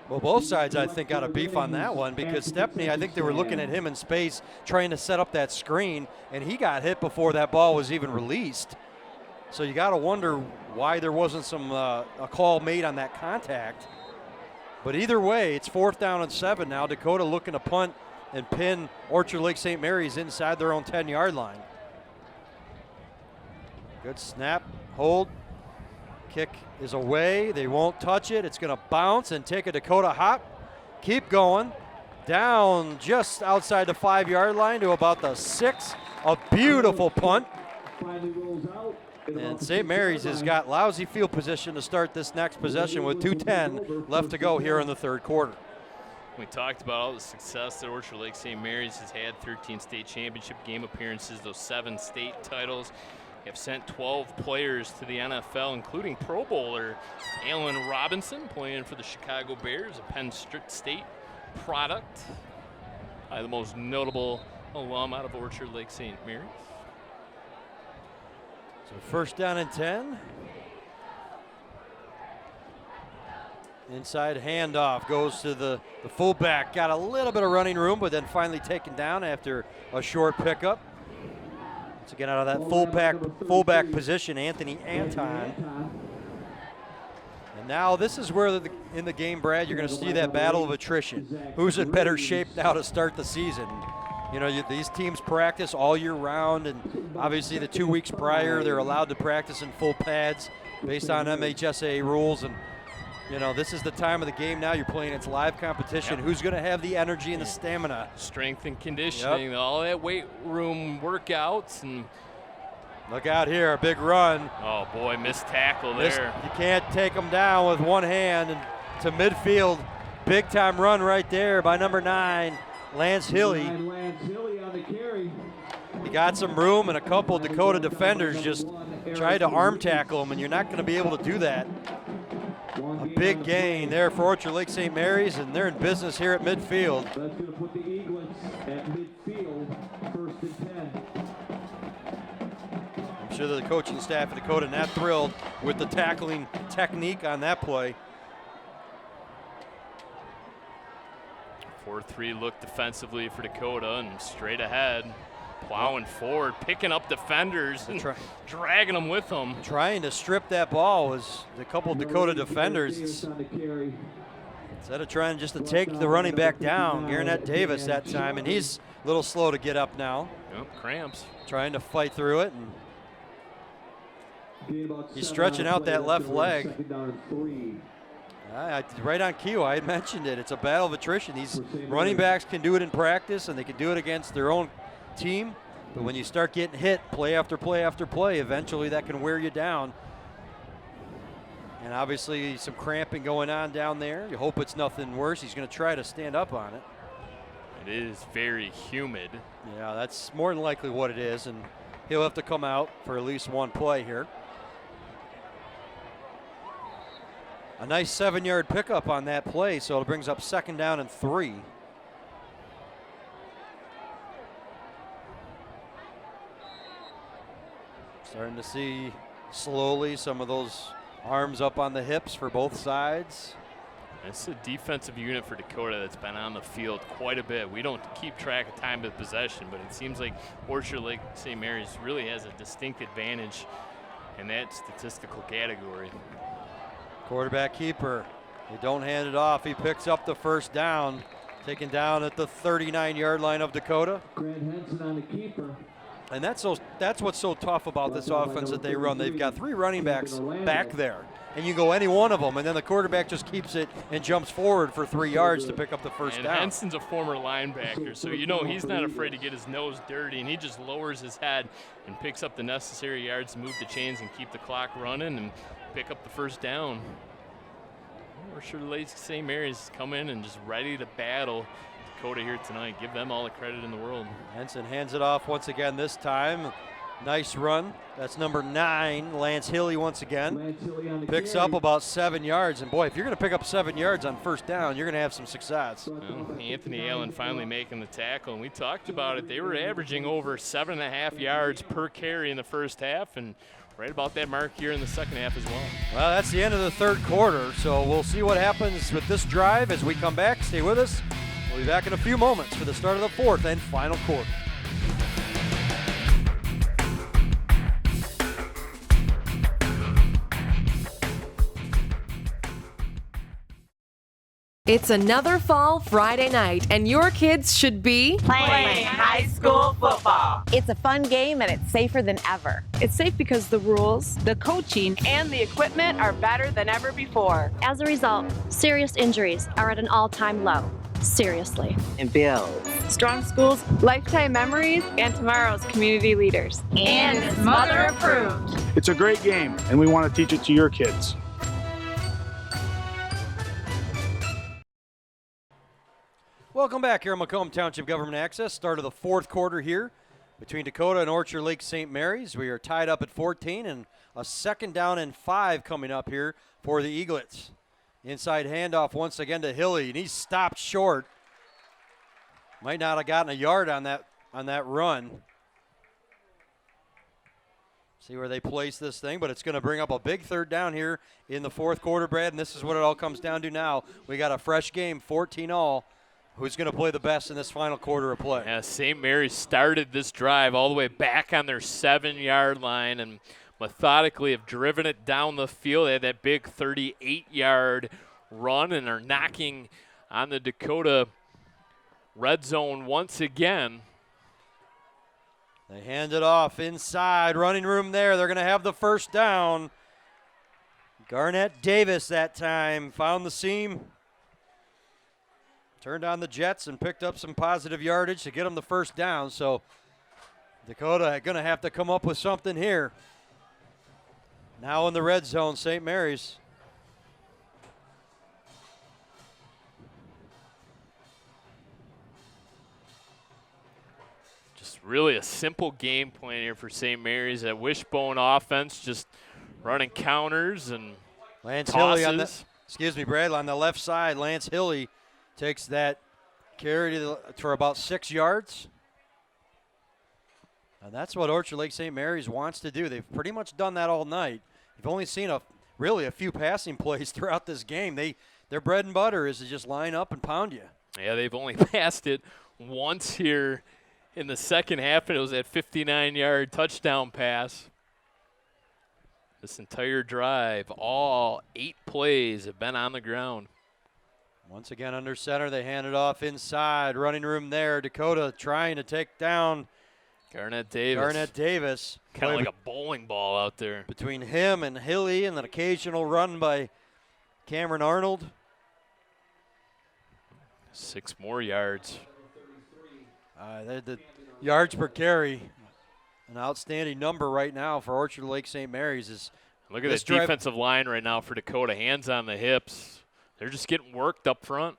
Well, both sides, I think, got a beef on that one because Stepney, I think they were looking at him in space trying to set up that screen, and he got hit before that ball was even released. So you got to wonder why there wasn't a call made on that contact. But either way, it's 4th down and 7 now. Dakota looking to punt and pin Orchard Lake St. Mary's inside their own 10-yard line. Good snap, hold. Kick is away. They won't touch it. It's going to bounce and take a Dakota hop. Keep going. Down just outside the 5-yard line to about the 6. A beautiful punt. And St. Mary's has got lousy field position to start this next possession with 2:10 left to go here in the 3rd quarter. We talked about all the success that Orchard Lake St. Mary's has had, 13 state championship game appearances, those 7 state titles. They have sent 12 players to the NFL, including Pro Bowler Allen Robinson, playing for the Chicago Bears, a Penn State product. The most notable alum out of Orchard Lake St. Mary's. So 1st down and 10. Inside handoff goes to the fullback. Got a little bit of running room, but then finally taken down after a short pickup. Once again, out of that fullback position, Anthony Anton. And now this is where in the game, Brad, you're going to see that battle of attrition. Who's in better shape now to start the season? You know, these teams practice all year round, and obviously the 2 weeks prior, they're allowed to practice in full pads based on MHSAA rules. And, you know, this is the time of the game now. You're playing, it's live competition. Yep. Who's going to have the energy and the stamina? Strength and conditioning, all that weight room workouts. And look out here, a big run. Oh, boy, missed tackle there. You can't take them down with one hand. And to midfield, big-time run right there by number 9. Lance Hilly. He got some room, and a couple Dakota defenders just tried to arm tackle him, and you're not going to be able to do that. A big gain there for Orchard Lake St. Mary's, and they're in business here at midfield. That's going to put the Eaglets at midfield, 1st and 10. I'm sure that the coaching staff at Dakota not thrilled with the tackling technique on that play. 4-3 look defensively for Dakota, and straight ahead, plowing forward, picking up defenders and dragging them with them. Trying to strip that ball was a couple Dakota defenders. Instead of trying just to take the running back down, Garnett Davis that time, and he's a little slow to get up now. Yep, cramps. Trying to fight through it, and he's stretching out that left leg. Right on cue, I had mentioned it. It's a battle of attrition. These running backs can do it in practice, and they can do it against their own team. But when you start getting hit play after play after play, eventually that can wear you down. And obviously some cramping going on down there. You hope it's nothing worse. He's going to try to stand up on it. It is very humid. Yeah, that's more than likely what it is, and he'll have to come out for at least one play here. A nice 7-yard pickup on that play, so it brings up 2nd down and 3. Starting to see slowly some of those arms up on the hips for both sides. It's a defensive unit for Dakota that's been on the field quite a bit. We don't keep track of time of possession, but it seems like Orchard Lake St. Mary's really has a distinct advantage in that statistical category. Quarterback keeper. They don't hand it off. He picks up the 1st down, taken down at the 39-yard line of Dakota. Grant Henson on the keeper. And that's what's so tough about this offense that they run. They've got 3 running backs back there, and you go any one of them, and then the quarterback just keeps it and jumps forward for 3 yards to pick up the 1st down. Henson's a former linebacker, so you know he's not afraid to get his nose dirty, and he just lowers his head and picks up the necessary yards to move the chains and keep the clock running and pick up the 1st down. Orchard Lake St. Mary's come in and just ready to battle Dakota here tonight. Give them all the credit in the world. Henson hands it off once again this time. Nice run. That's number 9, Lance Hilly once again. Picks up about 7 yards. And boy, if you're going to pick up 7 yards on 1st down, you're going to have some success. Well, Anthony Allen finally making the tackle. And we talked about it. They were averaging over 7.5 yards per carry in the 1st half. And right about that mark here in the 2nd half as well. Well, that's the end of the 3rd quarter. So we'll see what happens with this drive as we come back. Stay with us. We'll be back in a few moments for the start of the 4th and final quarter. It's another fall Friday night, and your kids should be playing high school football. It's a fun game, and it's safer than ever. It's safe because the rules, the coaching, and the equipment are better than ever before. As a result, serious injuries are at an all-time low. Seriously. It builds strong schools, lifetime memories, and tomorrow's community leaders. And it's mother approved. It's a great game, and we want to teach it to your kids. Welcome back here on Macomb Township Government Access. Start of the fourth quarter here between Dakota and Orchard Lake St. Mary's. We are tied up at 14 and a second down and 5 coming up here for the Eaglets. Inside handoff once again to Hilly, and he's stopped short. Might not have gotten a yard on that run. See where they place this thing, but it's going to bring up a big third down here in the fourth quarter, Brad, and this is what it all comes down to now. We got a fresh game, 14-all. Who's going to play the best in this final quarter of play? Yeah, St. Mary's started this drive all the way back on their 7-yard line and methodically have driven it down the field. They had that big 38-yard run and are knocking on the Dakota red zone once again. They hand it off inside, running room there. They're going to have the first down. Garnett Davis that time found the seam. Turned on the Jets and picked up some positive yardage to get them the first down. So Dakota going to have to come up with something here. Now in the red zone, St. Mary's. Just really a simple game plan here for St. Mary's. That wishbone offense, just running counters and Lance tosses. Hilly on the, excuse me, Brad, on the left side, Lance Hilly takes that carry for about 6 yards. And that's what Orchard Lake St. Mary's wants to do. They've pretty much done that all night. You've only seen really a few passing plays throughout this game. Their bread and butter is to just line up and pound you. Yeah, they've only passed it once here in the second half, and it was that 59-yard touchdown pass. This entire drive, all 8 plays have been on the ground. Once again under center, they hand it off inside. Running room there. Dakota trying to take down Garnett Davis. Kind of like a bowling ball out there. Between him and Hilly, and an occasional run by Cameron Arnold. 6 more yards. The yards per carry, an outstanding number right now for Orchard Lake St. Mary's. Look at this defensive line right now for Dakota. Hands on the hips. They're just getting worked up front.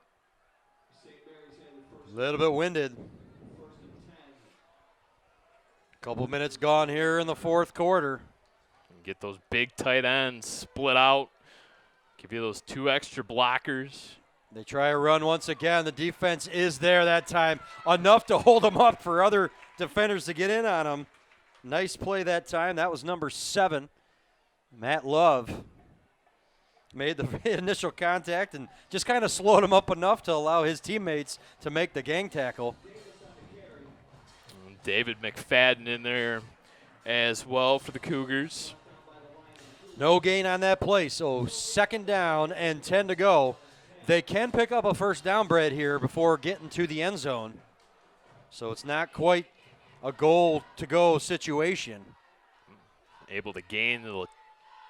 A little bit winded. Couple minutes gone here in the fourth quarter. Get those big tight ends split out. Give you those 2 extra blockers. They try a run once again. The defense is there that time. Enough to hold them up for other defenders to get in on them. Nice play that time. That was number 7. Matt Love made the initial contact and just kind of slowed him up enough to allow his teammates to make the gang tackle. David McFadden in there as well for the Cougars. No gain on that play, so second down and 10 to go. They can pick up a first down, Brad, here before getting to the end zone. So it's not quite a goal-to-go situation. Able to gain the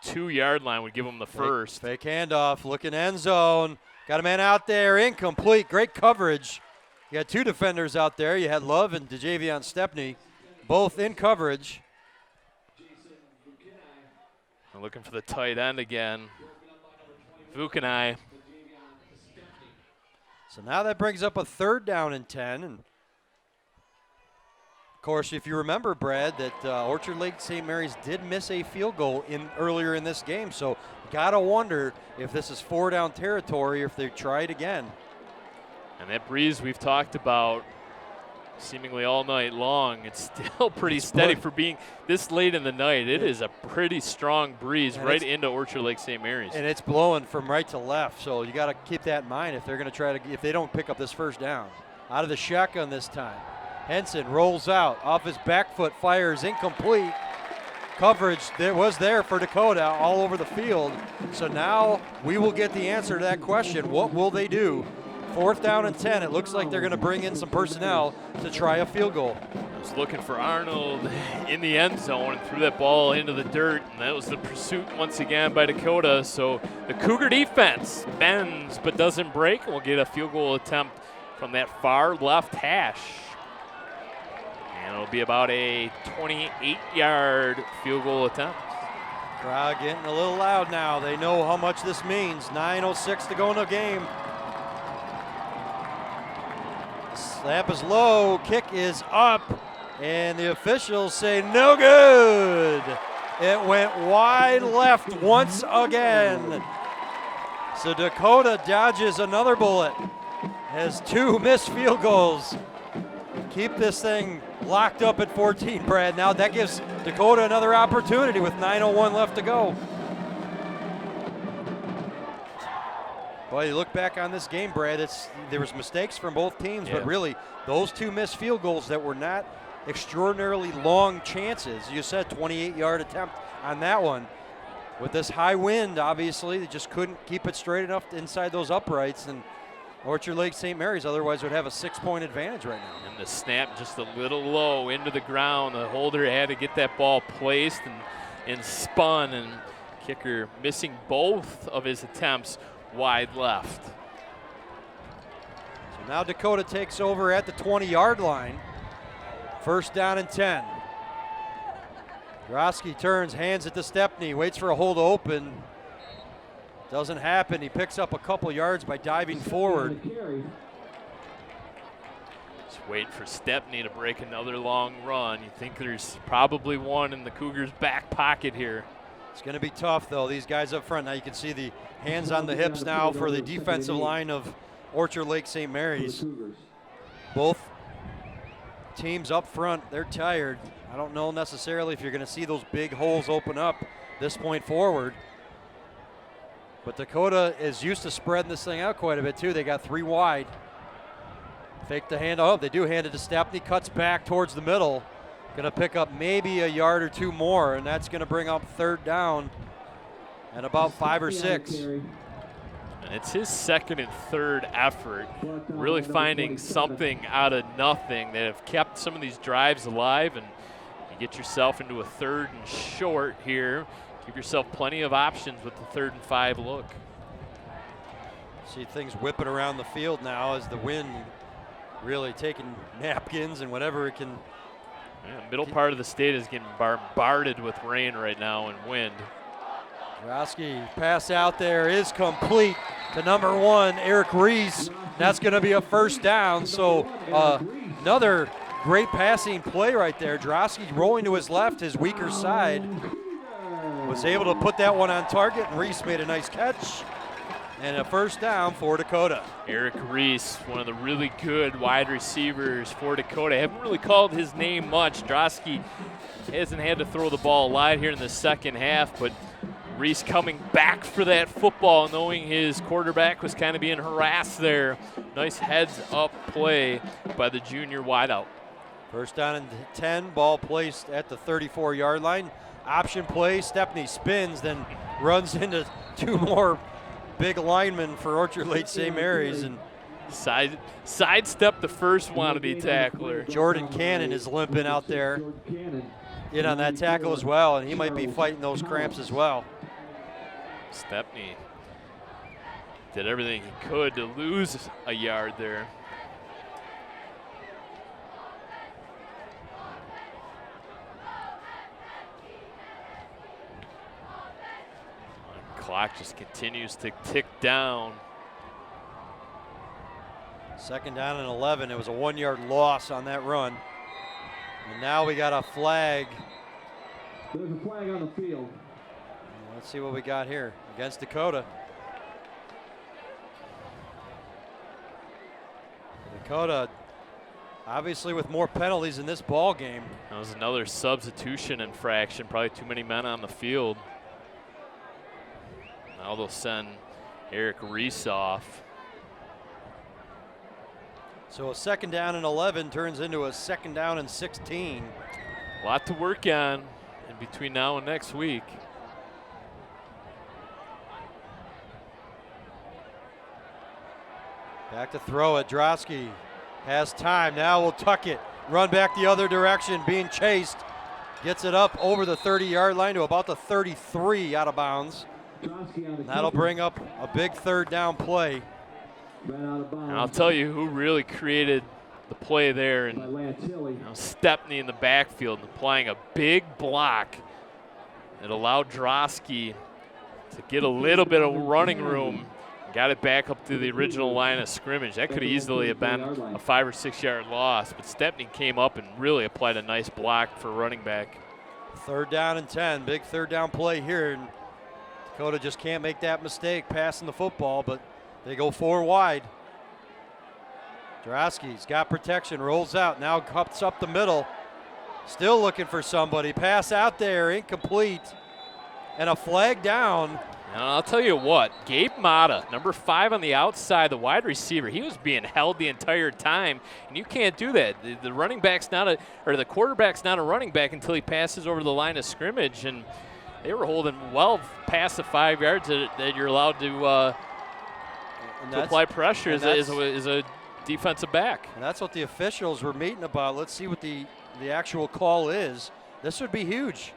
2-yard line would give them the first. Fake handoff, looking end zone. Got a man out there, incomplete. Great coverage. You had 2 defenders out there. You had Love and DeJavion Stepney, both in coverage. I'm looking for the tight end again. Vukanai. So now that brings up a third down and 10. And of course, if you remember, Brad, that Orchard Lake St. Mary's did miss a field goal earlier in this game. So gotta wonder if this is 4-down territory or if they try it again. And that breeze we've talked about seemingly all night long, it's still pretty steady for being this late in the night. It is a pretty strong breeze right into Orchard Lake St. Mary's. And it's blowing from right to left, so you got to keep that in mind if they're going to try to, if they don't pick up this first down. Out of the shotgun this time. Henson rolls out, off his back foot, fires incomplete. coverage that was there for Dakota all over the field. So now we will get the answer to that question. What will they do? 4th down and 10. It looks like they're going to bring in some personnel to try a field goal. I was looking for Arnold in the end zone and threw that ball into the dirt, and that was the pursuit once again by Dakota. So the Cougar defense bends but doesn't break, and we'll get a field goal attempt from that far left hash. And it'll be about a 28-yard field goal attempt. Crowd getting a little loud now. They know how much this means. 9:06 to go in the game. Snap is low, kick is up, and the officials say no good. It went wide left once again. So Dakota dodges another bullet. Has 2 missed field goals. Keep this thing locked up at 14, Brad. Now that gives Dakota another opportunity with 9:01 left to go. Well, you look back on this game, Brad, there was mistakes from both teams, but really those 2 missed field goals that were not extraordinarily long chances. You said 28-yard attempt on that one. With this high wind, obviously, they just couldn't keep it straight enough inside those uprights, and Orchard Lake St. Mary's otherwise would have a 6-point advantage right now. And the snap just a little low into the ground. The holder had to get that ball placed and spun, and kicker missing both of his attempts wide left. So now Dakota takes over at the 20-yard line. 1st down and 10. Drosky turns, hands it to Stepney, waits for a hole to open. Doesn't happen. He picks up a couple yards by diving forward. Just waiting for Stepney to break another long run. You think there's probably one in the Cougars' back pocket here. It's going to be tough, though. These guys up front. Now you can see the hands on the hips now for the defensive line of Orchard Lake St. Mary's. Both teams up front, they're tired. I don't know necessarily if you're going to see those big holes open up this point forward. But Dakota is used to spreading this thing out quite a bit, too. They got 3 wide. Fake the hand. Oh, they do hand it to Stepney. Cuts back towards the middle. Going to pick up maybe a yard or 2 more, and that's going to bring up 3rd down and about 5 or 6. And it's his 2nd and 3rd effort, really finding something out of nothing that have kept some of these drives alive, and you get yourself into a 3rd and short here. Give yourself plenty of options with the 3rd and 5 look. See things whipping around the field now as the wind really taking napkins and whatever it can. Yeah, middle part of the state is getting bombarded with rain right now and wind. Drosky pass out there is complete to number 1, Eric Reese. That's going to be a 1st down. So another great passing play right there. Drosky rolling to his left, his weaker side. Was able to put that one on target, and Reese made a nice catch. And a 1st down for Dakota. Eric Reese, one of the really good wide receivers for Dakota. I haven't really called his name much. Drosky hasn't had to throw the ball a lot here in the 2nd half, but Reese coming back for that football, knowing his quarterback was kind of being harassed there. Nice heads-up play by the junior wideout. 1st down and 10, ball placed at the 34-yard line. Option play, Stepney spins, then runs into 2 more big linemen for Orchard Lake St. Mary's, and sidestep the first wannabe tackler. Jordan Cannon is limping out there in on that tackle as well, and he might be fighting those cramps as well. Stepney did everything he could to lose a yard there. Clock just continues to tick down. 2nd down and 11. It was a 1-yard loss on that run. And now we got a flag. There's a flag on the field. Let's see what we got here against Dakota. Dakota obviously with more penalties in this ball game. That was another substitution infraction. Probably too many men on the field. Now they'll send Eric Reese off. So a 2nd down and 11 turns into a 2nd down and 16. A lot to work on in between now and next week. Back to throw it. Drosky has time. Now will tuck it. Run back the other direction. Being chased. Gets it up over the 30-yard line to about the 33 out of bounds. And that'll bring up a big third down play. And I'll tell you who really created the play there, and Stepney in the backfield applying a big block that allowed Drosky to get a little bit of running room. Got it back up to the original line of scrimmage. That could easily have been a 5 or 6 yard loss, but Stepney came up and really applied a nice block for running back. Third down and 10, big third down play here. And Dakota just can't make that mistake passing the football, but they go 4 wide. Drosky's got protection, rolls out, now cuts up the middle. Still looking for somebody. Pass out there, incomplete. And a flag down. And I'll tell you what, Gabe Mata, number 5 on the outside, the wide receiver, he was being held the entire time, and you can't do that. The running back's not a, or the quarterback's not a running back until he passes over the line of scrimmage, and they were holding well past the 5 yards that you're allowed to apply pressure as a defensive back. And that's what the officials were meeting about. Let's see what the actual call is. This would be huge.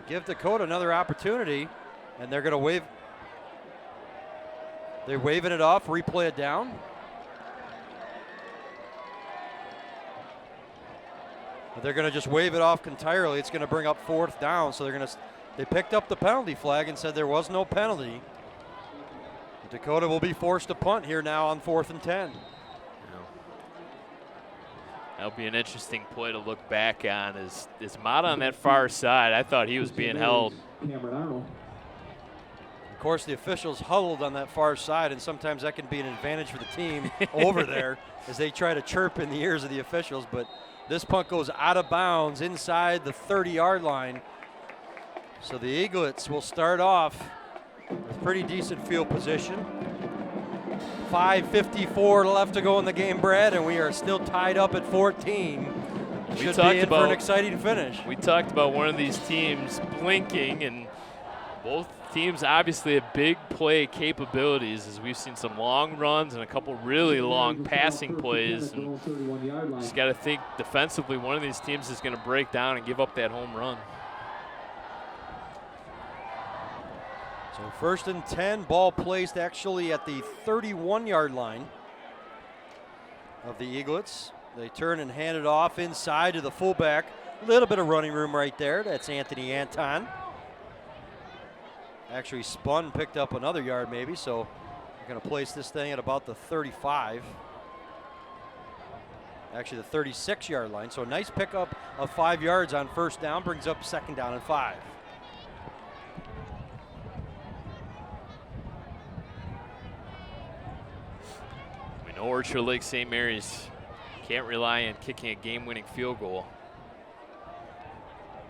Give Dakota another opportunity. And they're going to wave. They're waving it off, replay it down. But they're going to just wave it off entirely. It's going to bring up 4th down. So they picked up the penalty flag and said there was no penalty. Dakota will be forced to punt here now on 4th and 10. That'll be an interesting play to look back on. Is Mata on that far side? I thought he was being held. Of course, the officials huddled on that far side, and sometimes that can be an advantage for the team over there as they try to chirp in the ears of the officials. But this punt goes out of bounds inside the 30-yard line. So the Eaglets will start off with pretty decent field position. 5:54 left to go in the game, Brad, and we are still tied up at 14. Should be in for an exciting finish. We talked about one of these teams blinking, and both teams obviously have big play capabilities, as we've seen some long runs and a couple really long passing plays. And just got to think defensively, one of these teams is going to break down and give up that home run. So 1st and 10, ball placed actually at the 31-yard line of the Eaglets. They turn and hand it off inside to the fullback. A little bit of running room right there. That's Anthony Anton. Actually spun, picked up another yard maybe, so we're going to place this thing at about the 35. Actually the 36-yard line. So a nice pickup of 5 yards on 1st down, brings up 2nd down and 5. We know Orchard Lake St. Mary's can't rely on kicking a game-winning field goal.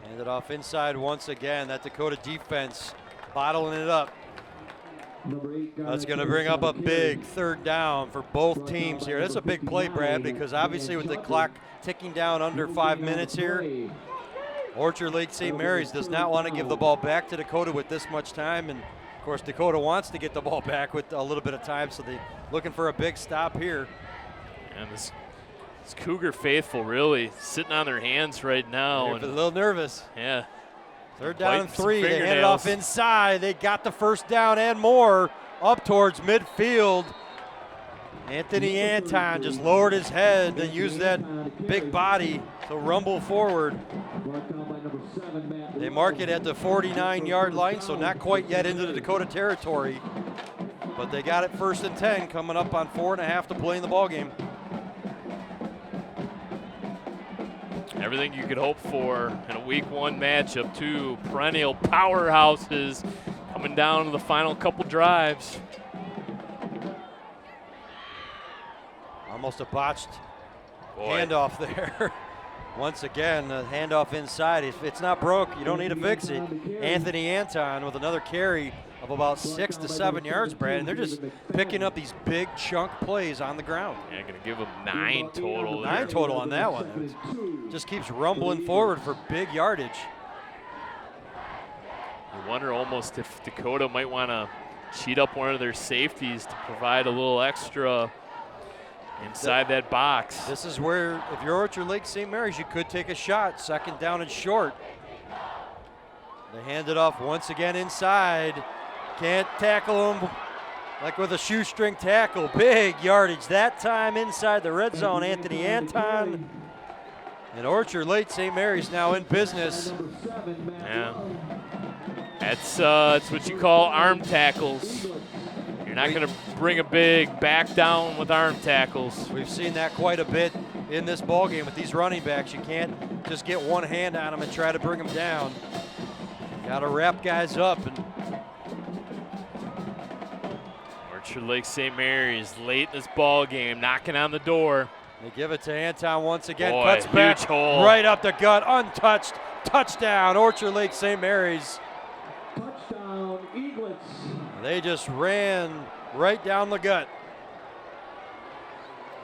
Handed off inside once again. That Dakota defense bottling it up. That's going to bring up a big 3rd down for both teams here. That's a big play, Brad, because obviously with the clock ticking down under 5 minutes here, Orchard Lake St. Mary's does not want to give the ball back to Dakota with this much time. And of course, Dakota wants to get the ball back with a little bit of time, so they're looking for a big stop here. And this Cougar faithful really sitting on their hands right now. They're a little nervous. Yeah. 3rd down and 3. They hand it off inside. They got the 1st down and more up towards midfield. Anthony Anton just lowered his head and used that big body to rumble forward. They mark it at the 49-yard line, so not quite yet into the Dakota territory. But they got it 1st and 10 coming up on 4.5 to play in the ballgame. Everything you could hope for in a week 1 matchup. 2 perennial powerhouses coming down to the final couple drives. Almost a botched handoff there. Once again, the handoff inside. If it's not broke, you don't need to fix it. Anthony Anton with another carry of about 6 to 7 yards, Brad, and they're just picking up these big chunk plays on the ground. Yeah, going to give them 9 total. 9 total on that one. It just keeps rumbling forward for big yardage. You wonder almost if Dakota might want to cheat up one of their safeties to provide a little extra inside that box. This is where, if you're Orchard Lake St. Mary's, you could take a shot. 2nd down and short. They hand it off once again inside. Can't tackle him like with a shoestring tackle. Big yardage that time inside the red zone. Anthony Anton. And Orchard Lake St. Mary's now in business. Yeah. That's what you call arm tackles. You're not going to bring a big back down with arm tackles. We've seen that quite a bit in this ballgame with these running backs. You can't just get one hand on them and try to bring them down. Got to wrap guys up. And Orchard Lake St. Mary's late in this ball game, knocking on the door. They give it to Anton once again. Boy, cuts back huge hole. Right up the gut, untouched. Touchdown, Orchard Lake St. Mary's. Touchdown, Eaglets. They just ran right down the gut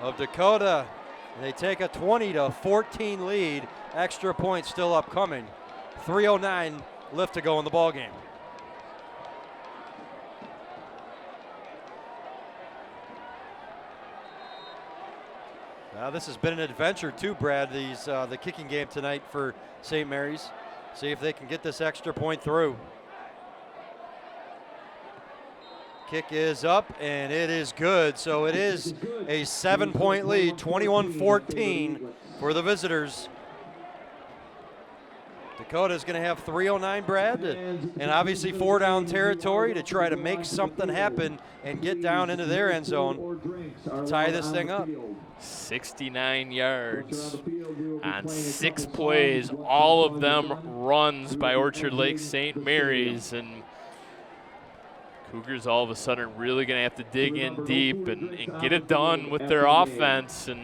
of Dakota. They take a 20-14 lead. Extra point still upcoming. 3:09 left to go in the ball game. This has been an adventure too, Brad. The kicking game tonight for St. Mary's. See if they can get this extra point through. Kick is up, and it is good. So it is a 7-point lead, 21-14 for the visitors. Dakota's going to have 3:09, Brad, and obviously 4-down territory to try to make something happen and get down into their end zone to tie this thing up. 69 yards on 6 plays, all of them runs by Orchard Lake St. Mary's, and Cougars all of a sudden really going to have to dig in deep and get it done with their offense, and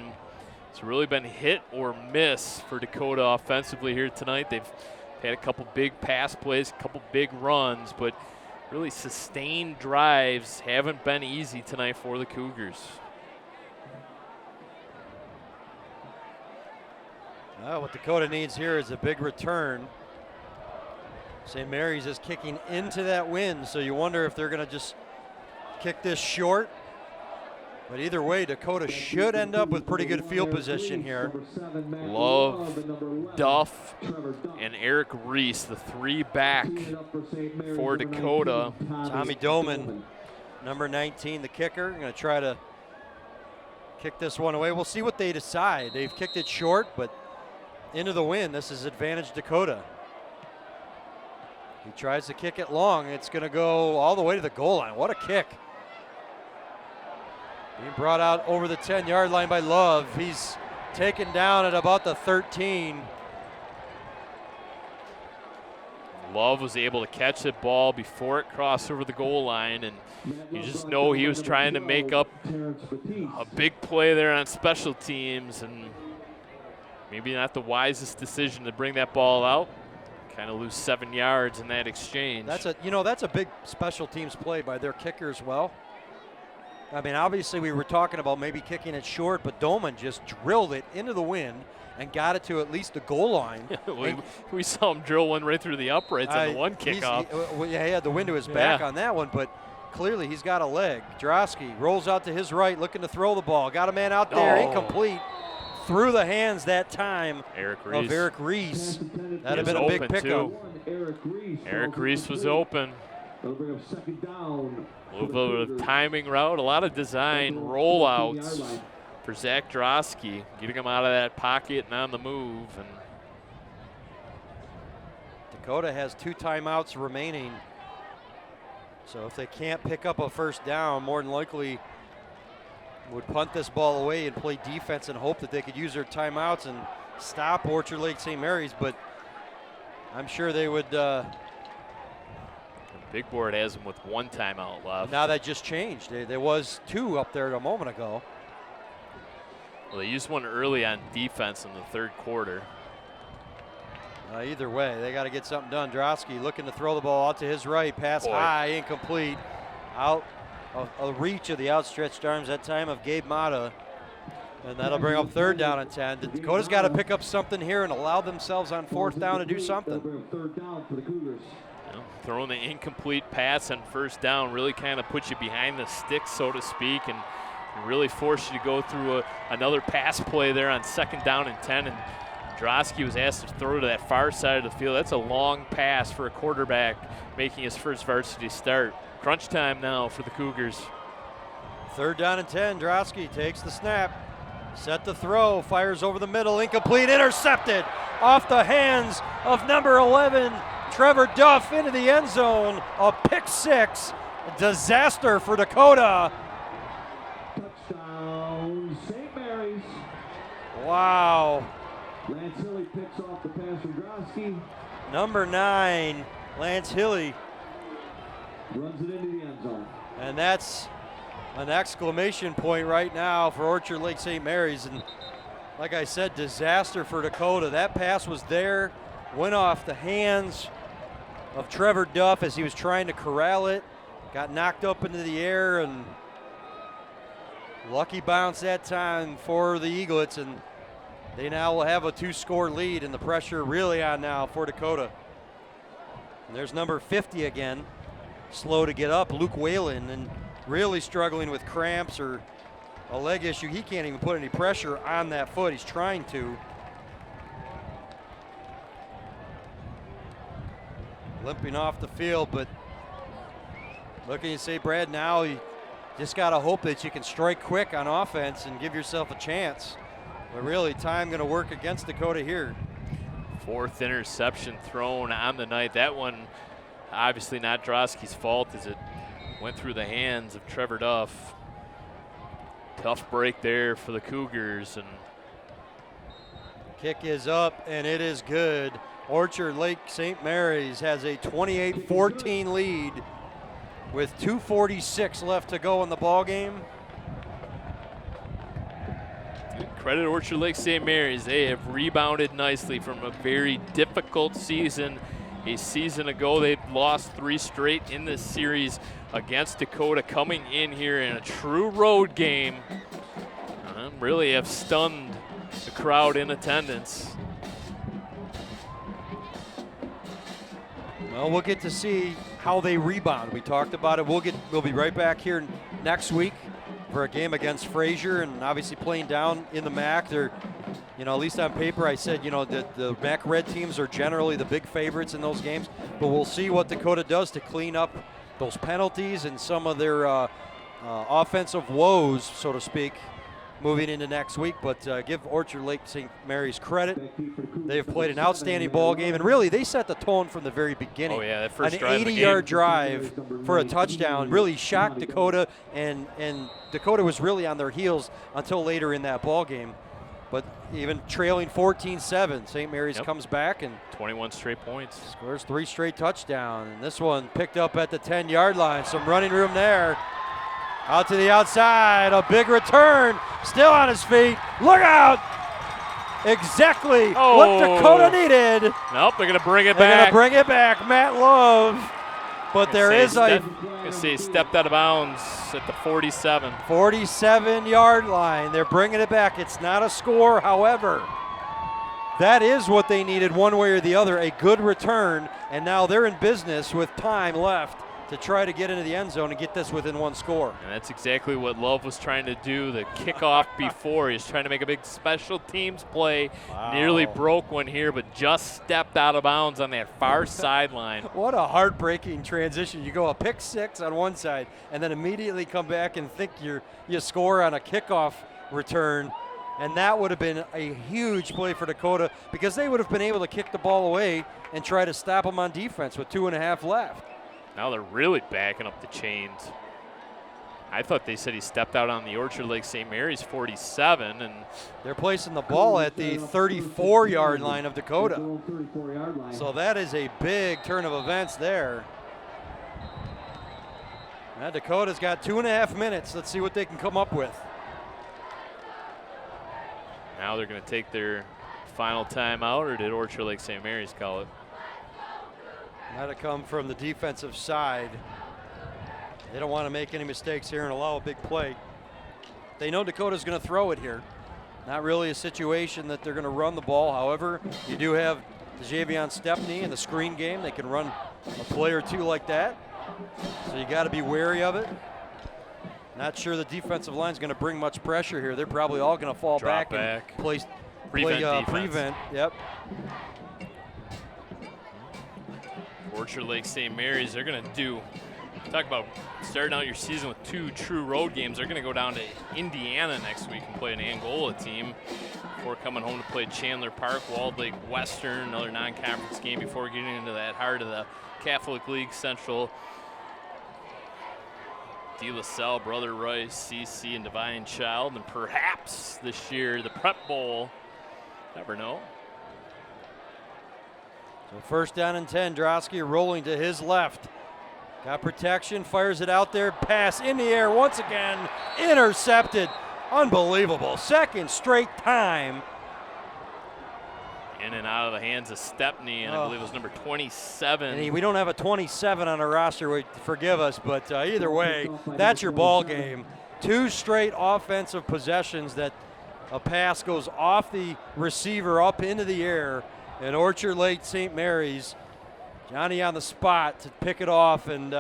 it's really been hit or miss for Dakota offensively here tonight. They've had a couple big pass plays, a couple big runs, but really sustained drives haven't been easy tonight for the Cougars. What Dakota needs here is a big return. St. Mary's is kicking into that wind, so you wonder if they're going to just kick this short. But either way, Dakota should end up with pretty good field position here. Love, Duff, and Eric Reese, the 3 back for Dakota. Tommy Doman, number 19, the kicker, going to try to kick this one away. We'll see what they decide. They've kicked it short, but into the wind. This is advantage Dakota. He tries to kick it long. It's going to go all the way to the goal line. What a kick. Being brought out over the 10-yard line by Love. He's taken down at about the 13. Love was able to catch that ball before it crossed over the goal line, and you just know he was trying to make up a big play there on special teams, and maybe not the wisest decision to bring that ball out. Kind of lose 7 yards in that exchange. That's a big special teams play by their kicker as well. I mean, obviously we were talking about maybe kicking it short, but Doman just drilled it into the wind and got it to at least the goal line. we saw him drill one right through the uprights on the one kickoff. He had the wind to his back on that one, but clearly he's got a leg. Drosky rolls out to his right, looking to throw the ball. Got a man out there, incomplete. Through the hands that time of Eric Reese. That'd have been a big pickup. Eric Reese was open. A little bit of timing route, a lot of design rollouts for Zach Drosky, getting him out of that pocket and on the move. And Dakota has 2 timeouts remaining. So if they can't pick up a first down, more than likely would punt this ball away and play defense and hope that they could use their timeouts and stop Orchard Lake St. Mary's, but I'm sure they would. Big Board has them with 1 timeout left. Now that just changed. There was 2 up there a moment ago. Well, they used one early on defense in the 3rd quarter. Either way, they got to get something done. Drosky looking to throw the ball out to his right. Pass high, incomplete. Out of reach of the outstretched arms that time of Gabe Mata. And that'll bring up 3rd down and 10. Dakota's got to pick up something here and allow themselves on 4th down to do something. 3rd down for the Cougars. Throwing the incomplete pass on first down really kind of puts you behind the sticks, so to speak, and really forced you to go through another pass play there on 2nd down and 10. And Drosky was asked to throw to that far side of the field. That's a long pass for a quarterback making his first varsity start. Crunch time now for the Cougars. 3rd down and 10. Drosky takes the snap. Set the throw. Fires over the middle. Incomplete. Intercepted off the hands of number 11, Trevor Duff, into the end zone. A pick 6. A disaster for Dakota. Touchdown, St. Mary's. Wow. Lance Hilly picks off the pass from Drosky. Number 9, Lance Hilly. Runs it into the end zone. And that's an exclamation point right now for Orchard Lake St. Mary's. And like I said, disaster for Dakota. That pass was there, went off the hands of Trevor Duff as he was trying to corral it. Got knocked up into the air, and lucky bounce that time for the Eaglets. And they now will have a 2-score lead, and the pressure really on now for Dakota. And there's number 50 again, slow to get up, Luke Whalen, and really struggling with cramps or a leg issue. He can't even put any pressure on that foot. He's trying to. Limping off the field, but looking to say, Brad, now you just got to hope that you can strike quick on offense and give yourself a chance. But really, time going to work against Dakota here. 4th interception thrown on the night. That one obviously not Drosky's fault as it went through the hands of Trevor Duff. Tough break there for the Cougars. And kick is up, and it is good. Orchard Lake St. Mary's has a 28-14 lead with 2:46 left to go in the ball game. Credit Orchard Lake St. Mary's. They have rebounded nicely from a very difficult season. A season ago, they'd lost 3 straight in this series against Dakota, coming in here in a true road game. Really have stunned the crowd in attendance. Well, we'll get to see how they rebound. We talked about it. We'll be right back here next week for a game against Fraser, and obviously playing down in the MAC. They're, at least on paper, I said, the MAC red teams are generally the big favorites in those games. But we'll see what Dakota does to clean up those penalties and some of their offensive woes, so to speak, moving into next week. But give Orchard Lake St. Mary's credit. They've played an outstanding ball game, and really they set the tone from the very beginning. Oh yeah, that first drive an 80-yard drive for a touchdown really shocked Dakota, and Dakota was really on their heels until later in that ball game. But even trailing 14-7, St. Mary's comes back and 21 straight points. Scores 3 straight touchdowns. And this one picked up at the 10-yard line. Some running room there. Out to the outside, a big return, still on his feet. Look out! Exactly what Dakota needed. Nope, they're going to bring it back. They're going to bring it back, Matt Love. But there is a... he stepped out of bounds at the 47. 47-yard line. They're bringing it back. It's not a score, however. That is what they needed one way or the other, a good return. And now they're in business with time left to try to get into the end zone and get this within 1 score. And that's exactly what Love was trying to do, the kickoff before. He was trying to make a big special teams play. Wow. Nearly broke one here, but just stepped out of bounds on that far sideline. What a heartbreaking transition. You go a pick 6 on one side and then immediately come back and think you score on a kickoff return. And that would have been a huge play for Dakota because they would have been able to kick the ball away and try to stop them on defense with 2.5 left. Now they're really backing up the chains. I thought they said he stepped out on the Orchard Lake St. Mary's 47, and they're placing the ball at the 34-yard line of Dakota. So that is a big turn of events there. Now Dakota's got 2.5 minutes. Let's see what they can come up with. Now they're going to take their final timeout, or did Orchard Lake St. Mary's call it? That'll come from the defensive side. They don't want to make any mistakes here and allow a big play. They know Dakota's going to throw it here. Not really a situation that they're going to run the ball. However, you do have Javion Stepney in the screen game. They can run a play or two like that. So you got to be wary of it. Not sure the defensive line's going to bring much pressure here. They're probably all going to fall back and play prevent. Yep. Orchard Lake St. Mary's, they're going to talk about starting out your season with 2 true road games. They're going to go down to Indiana next week and play an Angola team before coming home to play Chandler Park, Walled Lake Western, another non-conference game before getting into that heart of the Catholic League Central. De La Salle, Brother Rice, CC, and Divine Child, and perhaps this year the Prep Bowl. Never know. So first down and 10, Drosky rolling to his left. Got protection, fires it out there, pass in the air once again, intercepted. Unbelievable, second straight time. In and out of the hands of Stepney, and I believe it was number 27. And we don't have a 27 on our roster, forgive us, but either way, that's your ball game. 2 straight offensive possessions that a pass goes off the receiver up into the air, and Orchard Lake St. Mary's, Johnny on the spot to pick it off, and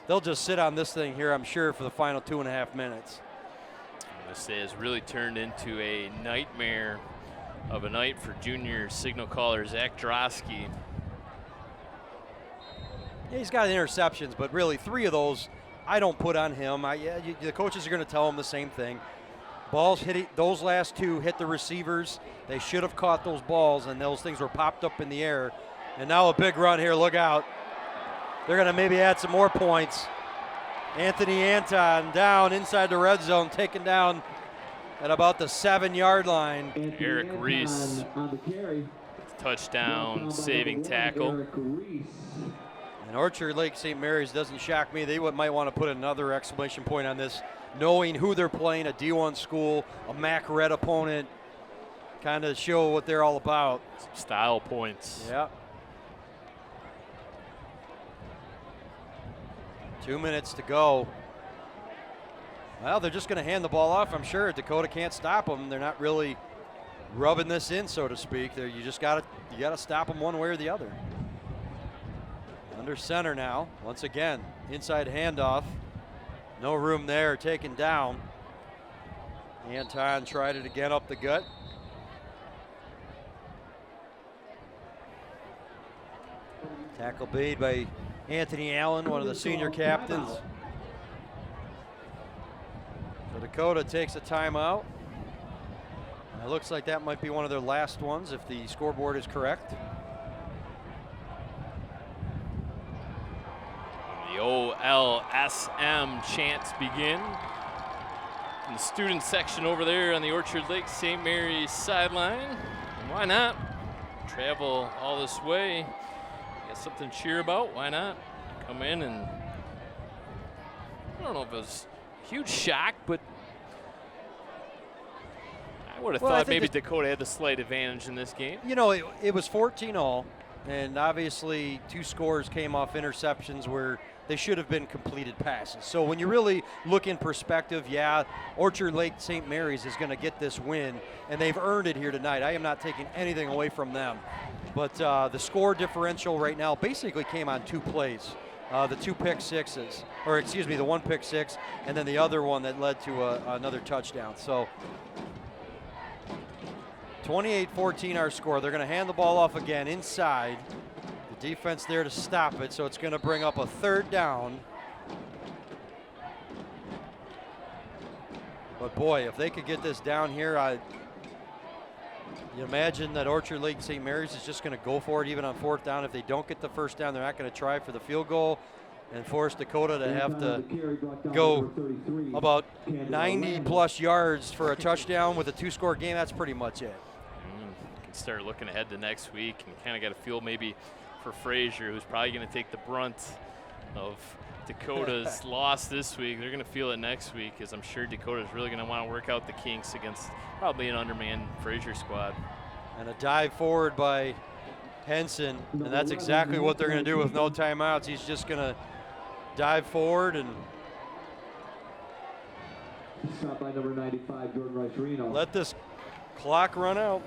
they'll just sit on this thing here, I'm sure, for the final 2.5 minutes. This has really turned into a nightmare of a night for junior signal caller Zach Drosky. Yeah, he's got interceptions, but really 3 of those I don't put on him. The coaches are going to tell him the same thing. Balls those last 2 hit the receivers. They should have caught those balls, and those things were popped up in the air. And now a big run here, look out. They're going to maybe add some more points. Anthony Anton down inside the red zone, taken down at about the 7-yard line. Eric Reese, touchdown, saving tackle. And Orchard Lake St. Mary's doesn't shock me. They might want to put another exclamation point on this, knowing who they're playing, a D1 school, a MAC red opponent, kind of show what they're all about. Some style points. Yeah. 2 minutes to go. Well, they're just going to hand the ball off, I'm sure. Dakota can't stop them. They're not really rubbing this in, so to speak. You just got to stop them one way or the other. Under center now, once again, inside handoff. No room there, taken down. Anton tried it again up the gut. Tackle made by Anthony Allen, one of the senior captains. So Dakota takes a timeout. It looks like that might be one of their last ones if the scoreboard is correct. The OLSM chants begin. In the student section over there on the Orchard Lake St. Mary's sideline. And why not? Travel all this way. Got something to cheer about, why not? Come in and I don't know if it was a huge shock, but I would have thought maybe Dakota had the slight advantage in this game. You know, it was 14-all, and obviously 2 scores came off interceptions where they should have been completed passes. So when you really look in perspective, yeah, Orchard Lake St. Mary's is going to get this win, and they've earned it here tonight. I am not taking anything away from them. But the score differential right now basically came on 2 plays. The 2 pick sixes, or excuse me, the 1 pick 6, and then the other one that led to another touchdown. So 28-14 our score. They're going to hand the ball off again inside. The defense there to stop it, so it's going to bring up a 3rd down. But boy, if they could get this down here, you imagine that Orchard Lake St. Mary's is just going to go for it even on 4th down. If they don't get the 1st down, they're not going to try for the field goal and force Dakota to have to go about 90-plus yards for a touchdown with a 2-score game. That's pretty much it. You can start looking ahead to next week and kind of got a feel maybe for Frazier, who's probably going to take the brunt of Dakota's loss this week. They're going to feel it next week, as I'm sure Dakota's really going to want to work out the kinks against probably an undermanned Frazier squad. And a dive forward by Henson, and that's exactly what they're going to do with no timeouts. He's just going to dive forward and Stop by number 95, Jordan Rice Reno. Let this clock run out.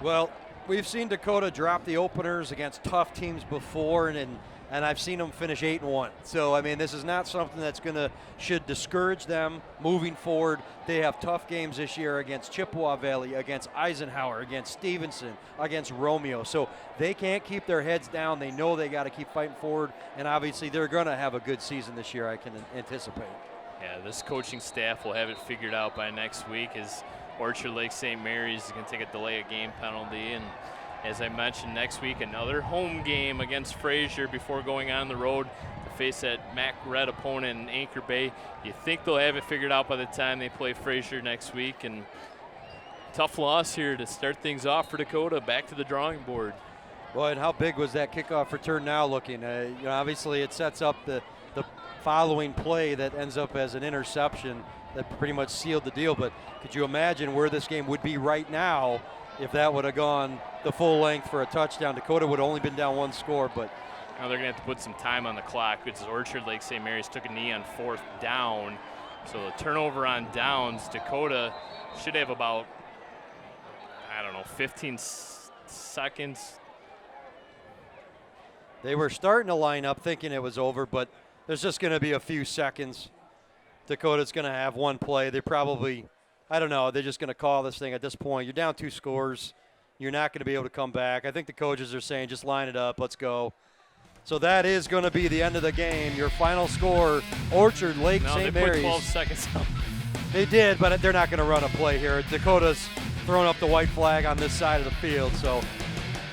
Well, We've seen Dakota drop the openers against tough teams before, and I've seen them finish 8-1. So I mean, this is not something that's should discourage them moving forward. They have tough games this year against Chippewa Valley, against Eisenhower, against Stevenson, against Romeo. So they can't keep their heads down. They know they got to keep fighting forward, and obviously they're going to have a good season this year, I can anticipate. Yeah, this coaching staff will have it figured out by next week, as Orchard Lake St. Mary's is going to take a delay of game penalty. And as I mentioned, next week another home game against Fraser before going on the road to face that MAC Red opponent in Anchor Bay. You think they'll have it figured out by the time they play Fraser next week. And tough loss here to start things off for Dakota. Back to the drawing board. Well, and how big was that kickoff return now looking? Obviously it sets up the following play that ends up as an interception that pretty much sealed the deal. But could you imagine where this game would be right now if that would have gone the full length for a touchdown? Dakota would have only been down 1 score, but now they're going to have to put some time on the clock because Orchard Lake St. Mary's took a knee on 4th down. So the turnover on downs, Dakota should have about, 15 seconds. They were starting to line up thinking it was over, but there's just going to be a few seconds. Dakota's going to have one play. They probably, they're just going to call this thing at this point. You're down 2 scores. You're not going to be able to come back. I think the coaches are saying just line it up, let's go. So that is going to be the end of the game. Your final score, Orchard Lake St. Mary's. They put 12 seconds up. They did, but they're not going to run a play here. Dakota's throwing up the white flag on this side of the field. So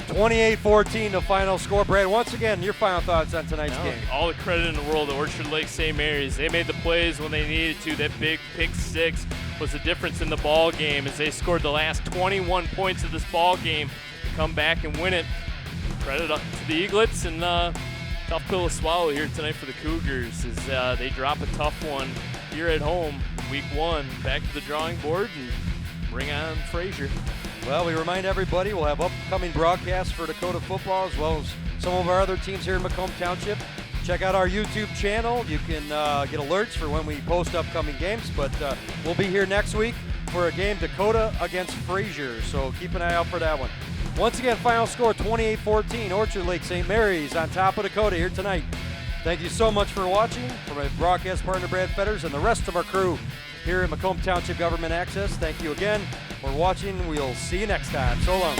28-14 the final score. Brad, once again, your final thoughts on tonight's game. All the credit in the world to Orchard Lake St. Mary's. They made the plays when they needed to. That big pick 6 was the difference in the ball game as they scored the last 21 points of this ball game to come back and win it. Credit up to the Eaglets, and tough pill to swallow here tonight for the Cougars as they drop a tough one here at home, week 1. Back to the drawing board and bring on Fraser. Well, we remind everybody we'll have upcoming broadcasts for Dakota football as well as some of our other teams here in Macomb Township. Check out our YouTube channel. You can get alerts for when we post upcoming games, but we'll be here next week for a game Dakota against Fraser, so keep an eye out for that one. Once again, final score 28-14, Orchard Lake St. Mary's on top of Dakota here tonight. Thank you so much for watching. For my broadcast partner Brad Fetters and the rest of our crew here at Macomb Township Government Access, thank you again for watching. We'll see you next time. So long.